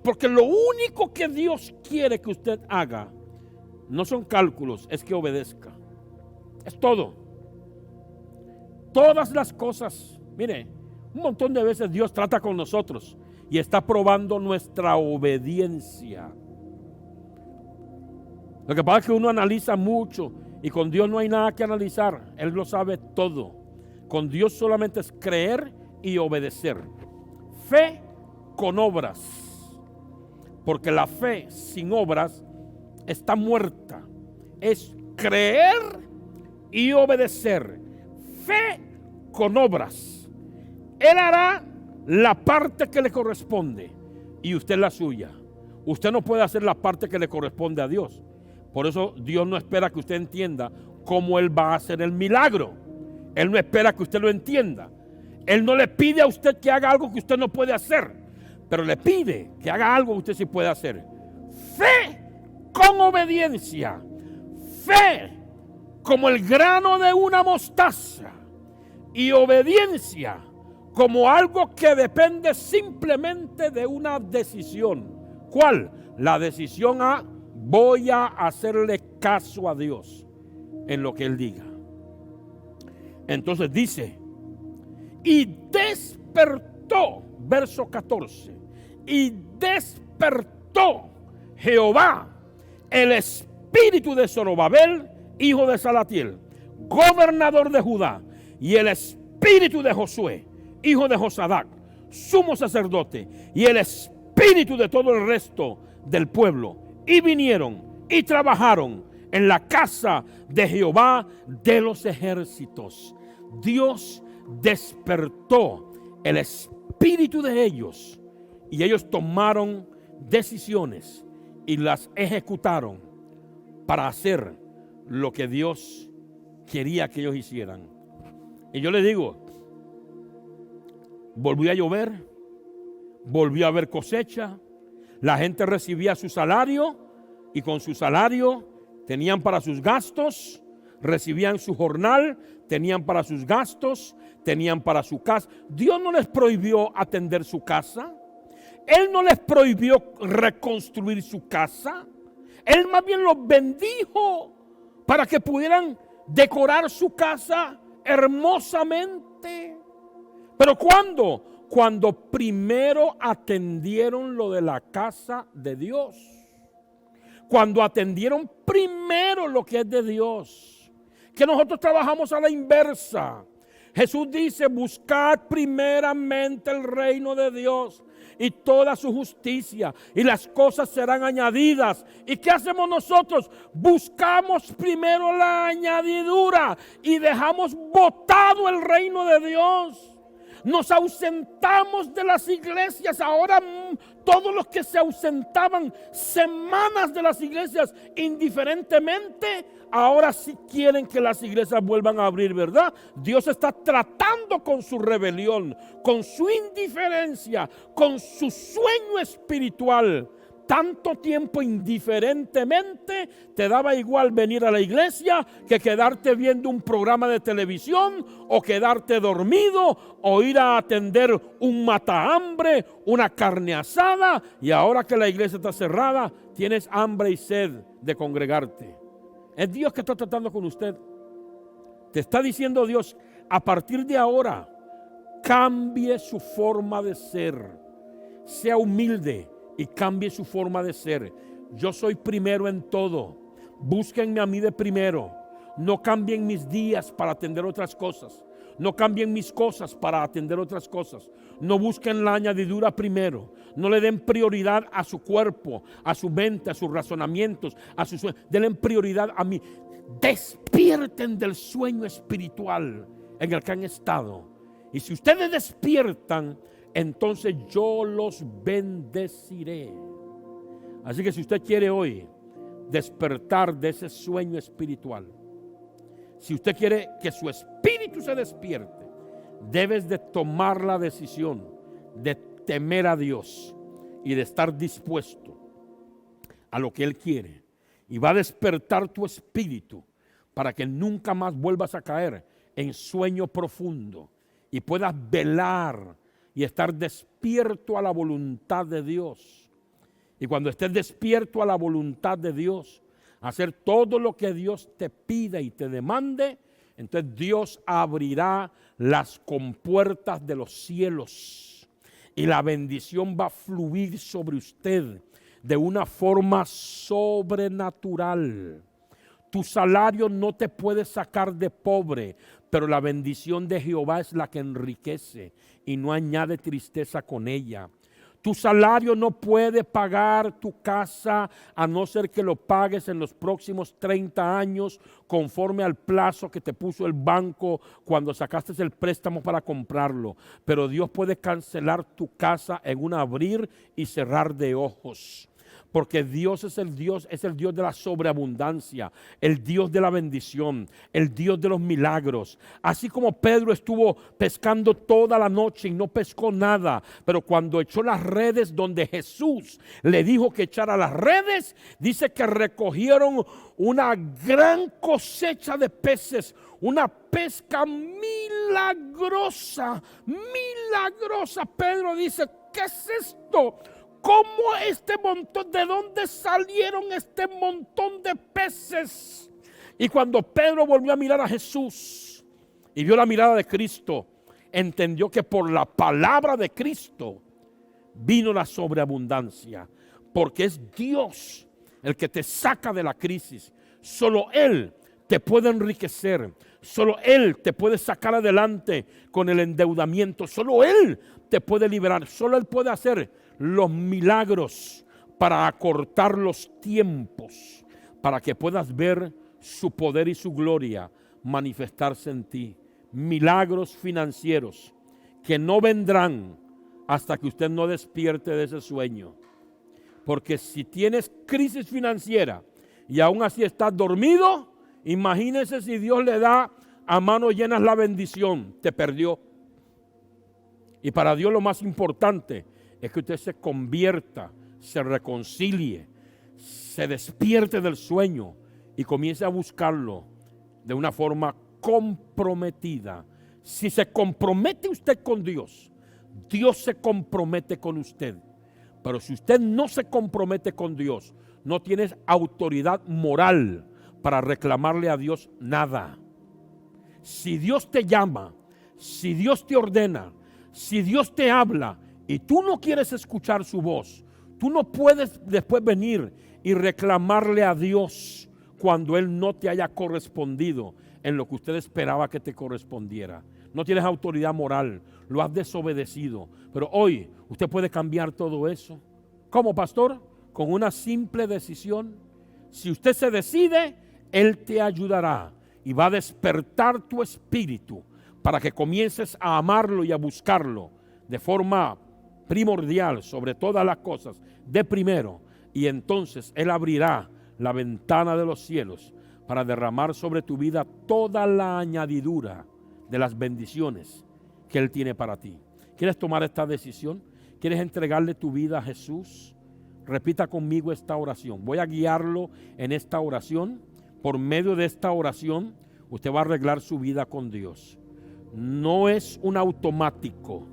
Porque lo único que Dios quiere que usted haga no son cálculos, es que obedezca. Es todo. Todas las cosas. Mire, un montón de veces Dios trata con nosotros y está probando nuestra obediencia. Lo que pasa es que uno analiza mucho y con Dios no hay nada que analizar. Él lo sabe todo. Con Dios solamente es creer y obedecer. Fe con obras. Porque la fe sin obras está muerta. Es creer y obedecer. Fe con obras. Él hará la parte que le corresponde y usted la suya. Usted no puede hacer la parte que le corresponde a Dios. Por eso Dios no espera que usted entienda cómo Él va a hacer el milagro. Él no espera que usted lo entienda. Él no le pide a usted que haga algo que usted no puede hacer, pero le pide que haga algo que usted sí puede hacer. Fe con obediencia. Fe como el grano de una mostaza. Y obediencia como algo que depende simplemente de una decisión. ¿Cuál? La decisión a voy a hacerle caso a Dios en lo que Él diga. Entonces dice, y despertó, verso 14, y despertó Jehová el espíritu de Zorobabel, hijo de Salatiel, gobernador de Judá, y el espíritu de Josué, hijo de Josadac, sumo sacerdote, y el espíritu de todo el resto del pueblo, y vinieron y trabajaron en la casa de Jehová de los ejércitos. Dios despertó el espíritu de ellos y ellos tomaron decisiones y las ejecutaron para hacer lo que Dios quería que ellos hicieran. Y yo le digo, volvió a llover, volvió a haber cosecha, la gente recibía su salario y con su salario tenían para sus gastos, recibían su jornal, tenían para sus gastos, tenían para su casa. Dios no les prohibió atender su casa. Él no les prohibió reconstruir su casa. Él más bien los bendijo para que pudieran decorar su casa hermosamente. ¿Pero cuándo? Cuando primero atendieron lo de la casa de Dios. Cuando atendieron primero lo que es de Dios. Que nosotros trabajamos a la inversa. Jesús dice, buscad primeramente el reino de Dios y toda su justicia, y las cosas serán añadidas. ¿Y qué hacemos nosotros? Buscamos primero la añadidura y dejamos botado el reino de Dios. Nos ausentamos de las iglesias. Ahora todos los que se ausentaban semanas de las iglesias indiferentemente, ahora sí quieren que las iglesias vuelvan a abrir, ¿verdad? Dios está tratando con su rebelión, con su indiferencia, con su sueño espiritual. Tanto tiempo indiferentemente te daba igual venir a la iglesia que quedarte viendo un programa de televisión o quedarte dormido o ir a atender un matahambre, una carne asada, y ahora que la iglesia está cerrada tienes hambre y sed de congregarte. Es Dios que está tratando con usted. Te está diciendo Dios, a partir de ahora cambie su forma de ser, sea humilde y cambie su forma de ser. Yo soy primero en todo. Búsquenme a mí de primero. No cambien mis días para atender otras cosas. No cambien mis cosas para atender otras cosas. No busquen la añadidura primero. No le den prioridad a su cuerpo, a su mente, a sus razonamientos, a sus sueños. Denle prioridad a mí. Despierten del sueño espiritual en el que han estado. Y si ustedes despiertan, entonces yo los bendeciré. Así que si usted quiere hoy despertar de ese sueño espiritual, si usted quiere que su espíritu se despierte, debes de tomar la decisión de temer a Dios y de estar dispuesto a lo que Él quiere. Y va a despertar tu espíritu para que nunca más vuelvas a caer en sueño profundo y puedas velar y estar despierto a la voluntad de Dios. Y cuando estés despierto a la voluntad de Dios, hacer todo lo que Dios te pida y te demande, entonces Dios abrirá las compuertas de los cielos y la bendición va a fluir sobre usted de una forma sobrenatural. Tu salario no te puede sacar de pobre, pero la bendición de Jehová es la que enriquece y no añade tristeza con ella. Tu salario no puede pagar tu casa a no ser que lo pagues en los próximos 30 años conforme al plazo que te puso el banco cuando sacaste el préstamo para comprarlo. Pero Dios puede cancelar tu casa en un abrir y cerrar de ojos. Porque Dios es el Dios de la sobreabundancia, el Dios de la bendición, el Dios de los milagros. Así como Pedro estuvo pescando toda la noche y no pescó nada, pero cuando echó las redes donde Jesús le dijo que echara las redes, dice que recogieron una gran cosecha de peces, una pesca milagrosa, milagrosa. Pedro dice, ¿qué es esto? ¿Cómo este montón? ¿De dónde salieron este montón de peces? Y cuando Pedro volvió a mirar a Jesús y vio la mirada de Cristo, entendió que por la palabra de Cristo vino la sobreabundancia. Porque es Dios el que te saca de la crisis. Solo Él te puede enriquecer. Solo Él te puede sacar adelante con el endeudamiento. Solo Él te puede liberar. Solo Él puede hacer los milagros para acortar los tiempos, para que puedas ver su poder y su gloria manifestarse en ti. Milagros financieros que no vendrán hasta que usted no despierte de ese sueño. Porque si tienes crisis financiera y aún así estás dormido, imagínese si Dios le da a manos llenas la bendición, te perdió. Y para Dios lo más importante es que usted se convierta, se reconcilie, se despierte del sueño y comience a buscarlo de una forma comprometida. Si se compromete usted con Dios, Dios se compromete con usted. Pero si usted no se compromete con Dios, no tienes autoridad moral para reclamarle a Dios nada. Si Dios te llama, si Dios te ordena, si Dios te habla y tú no quieres escuchar su voz, tú no puedes después venir y reclamarle a Dios cuando Él no te haya correspondido en lo que usted esperaba que te correspondiera. No tienes autoridad moral, lo has desobedecido. Pero hoy usted puede cambiar todo eso. ¿Cómo, pastor? Con una simple decisión. Si usted se decide, Él te ayudará y va a despertar tu espíritu para que comiences a amarlo y a buscarlo de forma primordial sobre todas las cosas, de primero. Y entonces Él abrirá la ventana de los cielos para derramar sobre tu vida toda la añadidura de las bendiciones que Él tiene para ti. ¿Quieres tomar esta decisión? ¿Quieres entregarle tu vida a Jesús? Repita conmigo esta oración. Voy a guiarlo en esta oración. Por medio de esta oración, usted va a arreglar su vida con Dios. No es un automático,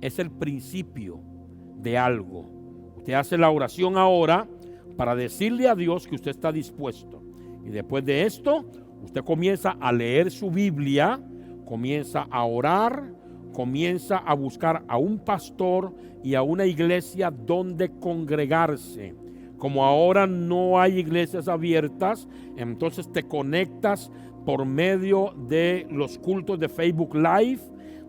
es el principio de algo. Usted hace la oración ahora para decirle a Dios que usted está dispuesto. Y después de esto, usted comienza a leer su Biblia, comienza a orar, comienza a buscar a un pastor y a una iglesia donde congregarse. Como ahora no hay iglesias abiertas, entonces te conectas por medio de los cultos de Facebook Live,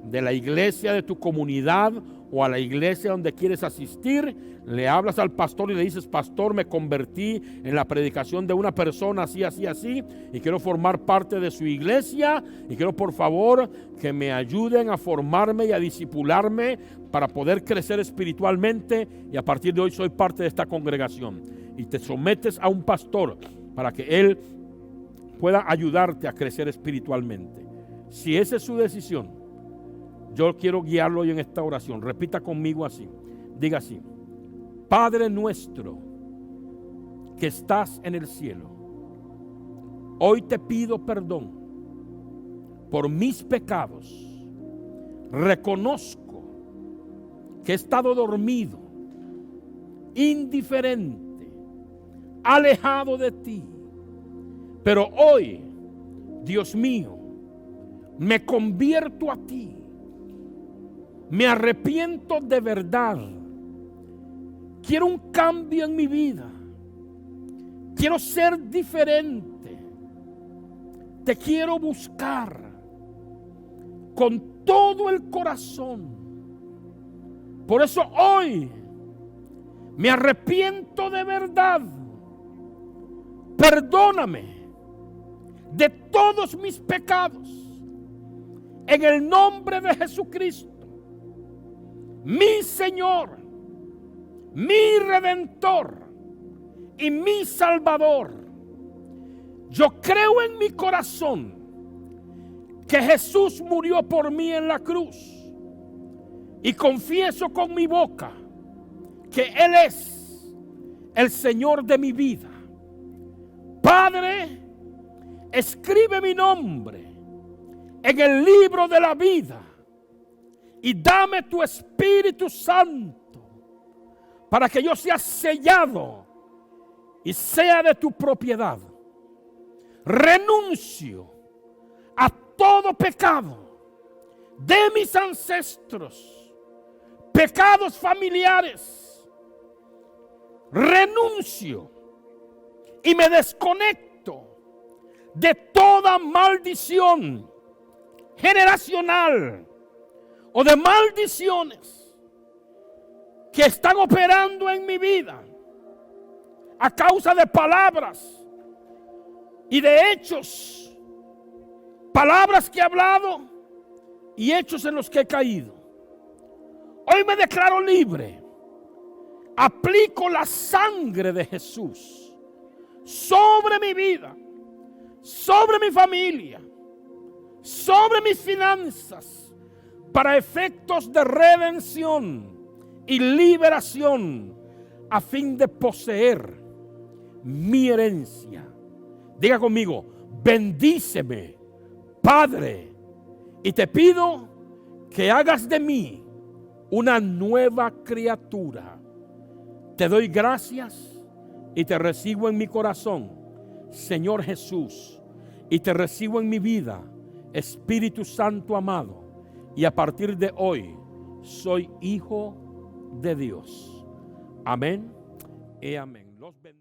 de la iglesia de tu comunidad o a la iglesia donde quieres asistir. Le hablas al pastor y le dices: pastor, me convertí en la predicación de una persona así, así, así, y quiero formar parte de su iglesia y quiero por favor que me ayuden a formarme y a discipularme para poder crecer espiritualmente, y a partir de hoy soy parte de esta congregación. Y te sometes a un pastor para que él pueda ayudarte a crecer espiritualmente. Si esa es su decisión, yo quiero guiarlo hoy en esta oración. Repita conmigo así. Diga así: Padre nuestro que estás en el cielo, hoy te pido perdón por mis pecados. Reconozco que he estado dormido, indiferente, alejado de ti. Pero hoy, Dios mío, me convierto a ti. Me arrepiento de verdad. Quiero un cambio en mi vida. Quiero ser diferente. Te quiero buscar con todo el corazón. Por eso hoy me arrepiento de verdad. Perdóname de todos mis pecados. En el nombre de Jesucristo, mi Señor, mi Redentor y mi Salvador. Yo creo en mi corazón que Jesús murió por mí en la cruz, y confieso con mi boca que Él es el Señor de mi vida. Padre, escribe mi nombre en el libro de la vida y dame tu Espíritu Santo para que yo sea sellado y sea de tu propiedad. Renuncio a todo pecado de mis ancestros, pecados familiares. Renuncio y me desconecto de toda maldición generacional o de maldiciones que están operando en mi vida a causa de palabras y de hechos, palabras que he hablado y hechos en los que he caído. Hoy me declaro libre. Aplico la sangre de Jesús sobre mi vida, sobre mi familia, sobre mis finanzas, para efectos de redención y liberación, a fin de poseer mi herencia. Diga conmigo: bendíceme, Padre, y te pido que hagas de mí una nueva criatura. Te doy gracias y te recibo en mi corazón, Señor Jesús, y te recibo en mi vida, Espíritu Santo amado, y a partir de hoy soy hijo de Dios. Amén y amén. Los bendigo.